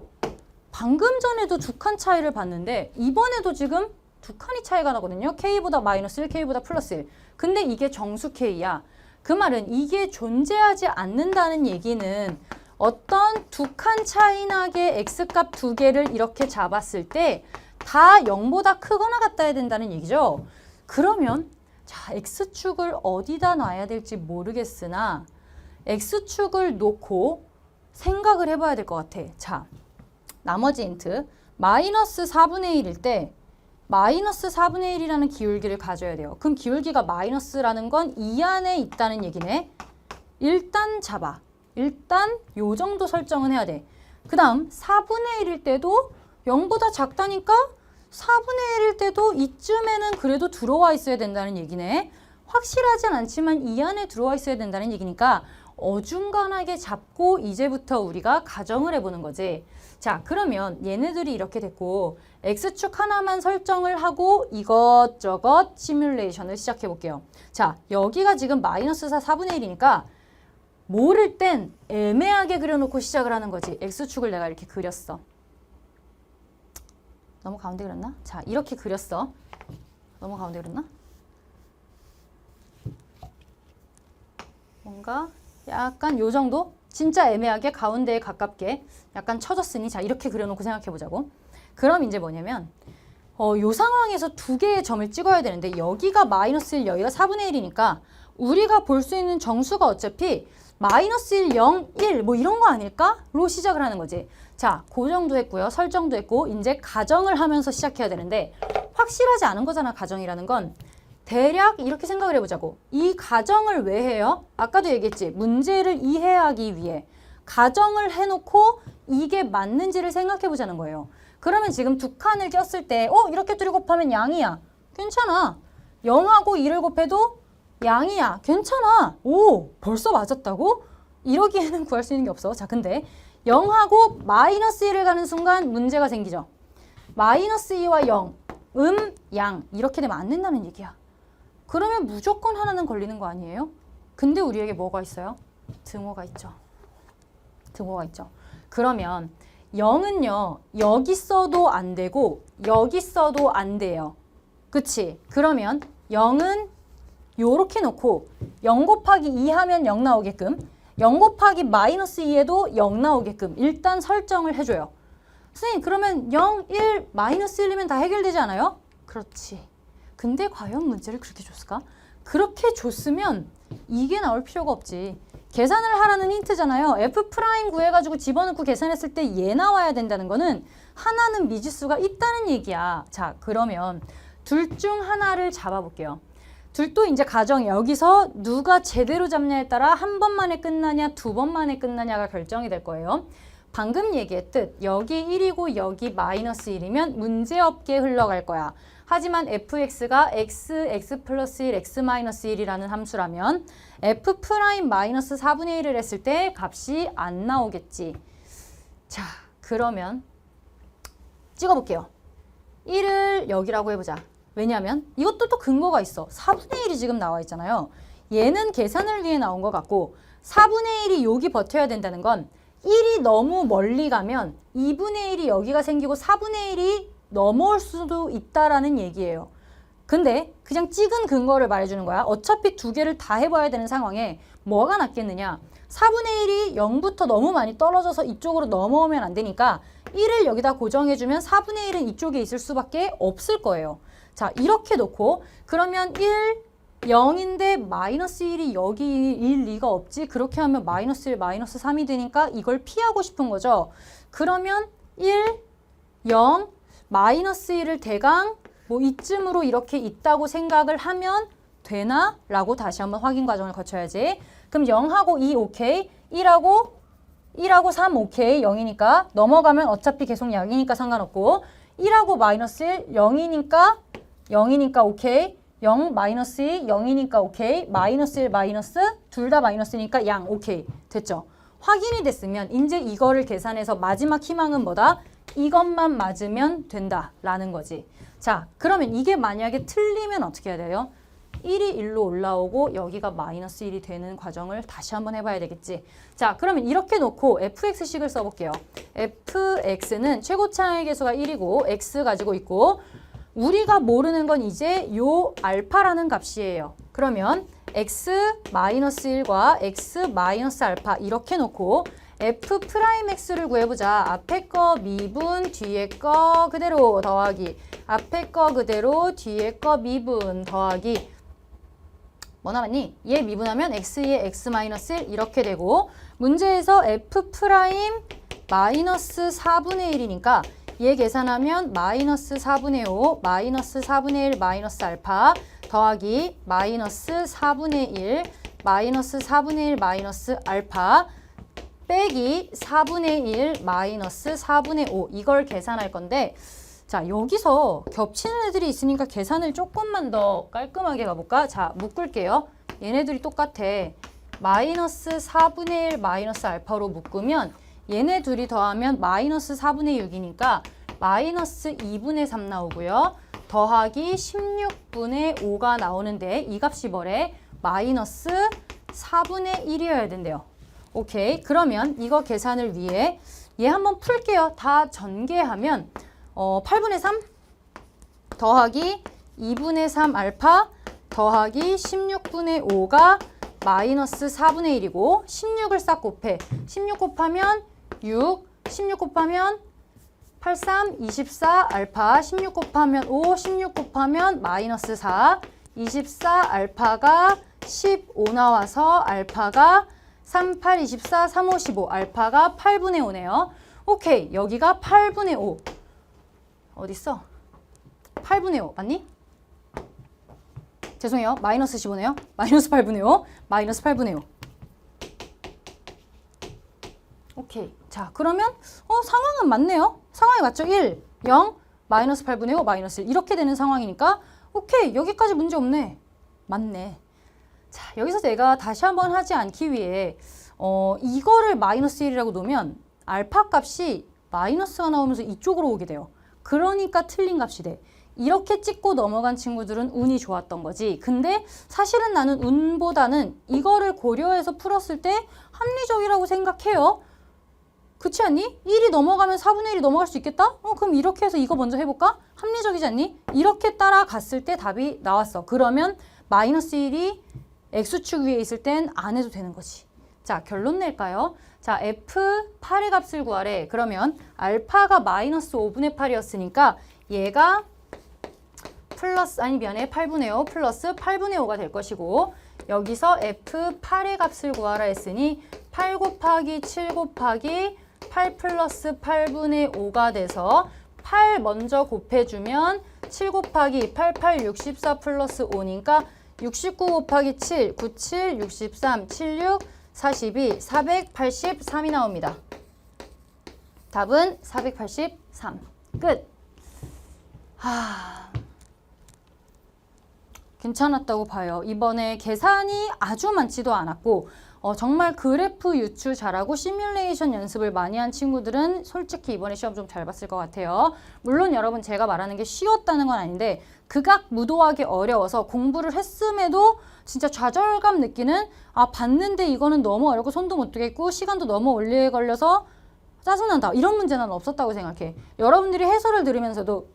S1: 방금 전에도 두 칸 차이를 봤는데 이번에도 지금 두 칸이 차이가 나거든요. k보다 마이너스 1, k보다 플러스 1. 근데 이게 정수 k야. 그 말은 이게 존재하지 않는다는 얘기는 어떤 두 칸 차이 나게 x값 두 개를 이렇게 잡았을 때 다 0보다 크거나 같아야 된다는 얘기죠. 그러면 자 x축을 어디다 놔야 될지 모르겠으나 x축을 놓고 생각을 해봐야 될 것 같아. 자, 나머지 힌트. 마이너스 4분의 1일 때 마이너스 4분의 1이라는 기울기를 가져야 돼요. 그럼 기울기가 마이너스라는 건 이 안에 있다는 얘기네. 일단 잡아. 일단 요 정도 설정은 해야 돼. 그 다음 4분의 1일 때도 0보다 작다니까 4분의 1일 때도 이쯤에는 그래도 들어와 있어야 된다는 얘기네. 확실하진 않지만 이 안에 들어와 있어야 된다는 얘기니까 어중간하게 잡고 이제부터 우리가 가정을 해보는 거지. 자, 그러면 얘네들이 이렇게 됐고 x축 하나만 설정을 하고 이것저것 시뮬레이션을 시작해 볼게요. 자, 여기가 지금 마이너스 4, 4분의 1이니까 모를 땐 애매하게 그려놓고 시작을 하는 거지. x축을 내가 이렇게 그렸어. 너무 가운데 그렸나? 자, 이렇게 그렸어. 너무 가운데 그렸나? 뭔가 약간 요 정도? 진짜 애매하게 가운데에 가깝게 약간 쳐졌으니 자 이렇게 그려놓고 생각해보자고. 그럼 이제 뭐냐면 요 상황에서 두 개의 점을 찍어야 되는데 여기가 마이너스 1, 여기가 4분의 1이니까 우리가 볼 수 있는 정수가 어차피 마이너스 1, 0, 1 뭐 이런 거 아닐까? 로 시작을 하는 거지. 자, 고정도 했고요. 설정도 했고 이제 가정을 하면서 시작해야 되는데 확실하지 않은 거잖아, 가정이라는 건. 대략 이렇게 생각을 해보자고. 이 가정을 왜 해요? 아까도 얘기했지. 문제를 이해하기 위해 가정을 해놓고 이게 맞는지를 생각해보자는 거예요. 그러면 지금 두 칸을 꼈을 때 이렇게 둘이 곱하면 양이야. 괜찮아. 0하고 2를 곱해도 양이야. 괜찮아. 오, 벌써 맞았다고? 이러기에는 구할 수 있는 게 없어. 자, 근데 0하고 마이너스 1을 가는 순간 문제가 생기죠. 마이너스 2와 0, 양 이렇게 되면 안 된다는 얘기야. 그러면 무조건 하나는 걸리는 거 아니에요? 근데 우리에게 뭐가 있어요? 등호가 있죠. 등호가 있죠. 그러면 0은요. 여기 써도 안 되고 여기 써도 안 돼요. 그치? 그러면 0은 요렇게 놓고 0 곱하기 2 하면 0 나오게끔 0 곱하기 마이너스 2에도 0 나오게끔 일단 설정을 해줘요. 선생님 그러면 0, 1, 마이너스 1이면 다 해결되지 않아요? 그렇지. 근데 과연 문제를 그렇게 줬을까? 그렇게 줬으면 이게 나올 필요가 없지. 계산을 하라는 힌트잖아요. F' 구해가지고 집어넣고 계산했을 때 얘 나와야 된다는 거는 하나는 미지수가 있다는 얘기야. 자, 그러면 둘 중 하나를 잡아볼게요. 둘도 이제 가정이 여기서 누가 제대로 잡냐에 따라 한 번 만에 끝나냐 두 번 만에 끝나냐가 결정이 될 거예요. 방금 얘기했듯 여기 1이고 여기 마이너스 1이면 문제없게 흘러갈 거야. 하지만 fx가 x 플러스 1, x 마이너스 1이라는 함수라면 f 마이너스 4분의 1을 했을 때 값이 안 나오겠지. 자, 그러면 찍어볼게요. 1을 여기라고 해보자. 왜냐하면 이것도 또 근거가 있어. 4분의 1이 지금 나와 있잖아요. 얘는 계산을 위해 나온 것 같고 4분의 1이 여기 버텨야 된다는 건 1이 너무 멀리 가면 2분의 1이 여기가 생기고 4분의 1이 넘어올 수도 있다라는 얘기예요. 근데 그냥 찍은 근거를 말해주는 거야. 어차피 두 개를 다 해봐야 되는 상황에 뭐가 낫겠느냐. 4분의 1이 0부터 너무 많이 떨어져서 이쪽으로 넘어오면 안 되니까 1을 여기다 고정해주면 4분의 1은 이쪽에 있을 수밖에 없을 거예요. 자, 이렇게 놓고 그러면 1, 0인데 마이너스 1이 여기일 리가 없지. 그렇게 하면 마이너스 1, 마이너스 3이 되니까 이걸 피하고 싶은 거죠. 그러면 1, 0, 마이너스 1을 대강 뭐 이쯤으로 이렇게 있다고 생각을 하면 되나? 라고 다시 한번 확인 과정을 거쳐야지. 그럼 0하고 2 오케이, 1하고 3 오케이, 0이니까 넘어가면 어차피 계속 양이니까 상관없고 1하고 마이너스 1, 0이니까 오케이, 0 마이너스 2, 0이니까 오케이, 마이너스 1 마이너스 둘 다 마이너스니까 양 오케이 됐죠. 확인이 됐으면 이제 이거를 계산해서 마지막 희망은 뭐다? 이것만 맞으면 된다라는 거지. 자, 그러면 이게 만약에 틀리면 어떻게 해야 돼요? 1이 1로 올라오고 여기가 마이너스 1이 되는 과정을 다시 한번 해봐야 되겠지. 자, 그러면 이렇게 놓고 fx식을 써볼게요. fx는 최고 차이 계수가 1이고 x 가지고 있고 우리가 모르는 건 이제 요 알파라는 값이에요. 그러면 x-1과 x-알파 이렇게 놓고 f'x를 구해보자. 앞에 거 미분, 뒤에 거 그대로 더하기. 앞에 거 그대로, 뒤에 거 미분 더하기. 뭐 남았니? 얘 미분하면 x의 x-1 이렇게 되고 문제에서 f' 마이너스 4분의 1이니까 얘 계산하면 마이너스 4분의 5, 마이너스 4분의 1 마이너스 알파 더하기 마이너스 4분의 1, 마이너스 4분의 1 마이너스 알파 빼기 4분의 1 마이너스 4분의 5 이걸 계산할 건데 자 여기서 겹치는 애들이 있으니까 계산을 조금만 더 깔끔하게 가볼까? 자 묶을게요. 얘네들이 똑같아. 마이너스 4분의 1 마이너스 알파로 묶으면 얘네 둘이 더하면 마이너스 4분의 6이니까 마이너스 2분의 3 나오고요. 더하기 16분의 5가 나오는데 이 값이 뭐래? 마이너스 4분의 1이어야 된대요. 오케이. 그러면 이거 계산을 위해 얘 한번 풀게요. 다 전개하면 8분의 3 더하기 2분의 3 알파 더하기 16분의 5가 마이너스 4분의 1이고 16을 싹 곱해. 16 곱하면 6, 16 곱하면 83, 24 알파 16 곱하면 5, 16 곱하면 마이너스 4, 24 알파가 15 나와서 알파가 3, 8, 24, 3, 5, 15 알파가 8분의 5네요. 오케이, 여기가 8분의 5 어딨어? 8분의 5 맞니? 죄송해요. 마이너스 15네요. 마이너스 8분의 5 마이너스 8분의 5 오케이. 자 그러면 상황은 맞네요. 상황이 맞죠? 1, 0, 마이너스 8분의 5, 마이너스 1 이렇게 되는 상황이니까 오케이. 여기까지 문제 없네. 맞네. 자 여기서 제가 다시 한번 하지 않기 위해 이거를 마이너스 1이라고 놓으면 알파 값이 마이너스가 나오면서 이쪽으로 오게 돼요. 그러니까 틀린 값이 돼. 이렇게 찍고 넘어간 친구들은 운이 좋았던 거지. 근데 사실은 나는 운보다는 이거를 고려해서 풀었을 때 합리적이라고 생각해요. 그렇지 않니? 1이 넘어가면 4분의 1이 넘어갈 수 있겠다? 그럼 이렇게 해서 이거 먼저 해볼까? 합리적이지 않니? 이렇게 따라갔을 때 답이 나왔어. 그러면 마이너스 1이 x축 위에 있을 땐 안 해도 되는 거지. 자, 결론 낼까요? 자, f8의 값을 구하래. 그러면 알파가 마이너스 5분의 8이었으니까 얘가 플러스, 아니 미안해, 8분의 5 플러스 8분의 5가 될 것이고 여기서 f8의 값을 구하라 했으니 8 곱하기 7 곱하기 8 플러스 8분의 5가 돼서 8 먼저 곱해주면 7 곱하기 8, 8, 64 플러스 5니까 69 곱하기 7, 97, 63, 76, 42, 483이 나옵니다. 답은 483. 끝. 괜찮았다고 봐요. 이번에 계산이 아주 많지도 않았고 정말 그래프 유추 잘하고 시뮬레이션 연습을 많이 한 친구들은 솔직히 이번에 시험 좀 잘 봤을 것 같아요. 물론 여러분 제가 말하는 게 쉬웠다는 건 아닌데 극악무도하게 어려워서 공부를 했음에도 진짜 좌절감 느끼는 봤는데 이거는 너무 어렵고 손도 못 대겠고 시간도 너무 오래 걸려서 짜증난다. 이런 문제는 없었다고 생각해. 여러분들이 해설을 들으면서도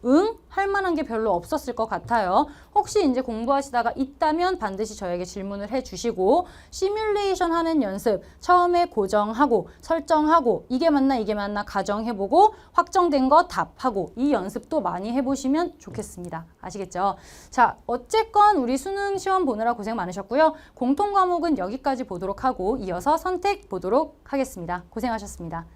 S1: 할 만한 게 별로 없었을 것 같아요. 혹시 이제 공부하시다가 있다면 반드시 저에게 질문을 해주시고 시뮬레이션 하는 연습 처음에 고정하고 설정하고 이게 맞나 가정해보고 확정된 거 답하고 이 연습도 많이 해보시면 좋겠습니다. 아시겠죠? 자, 어쨌건 우리 수능 시험 보느라 고생 많으셨고요. 공통 과목은 여기까지 보도록 하고 이어서 선택 보도록 하겠습니다. 고생하셨습니다.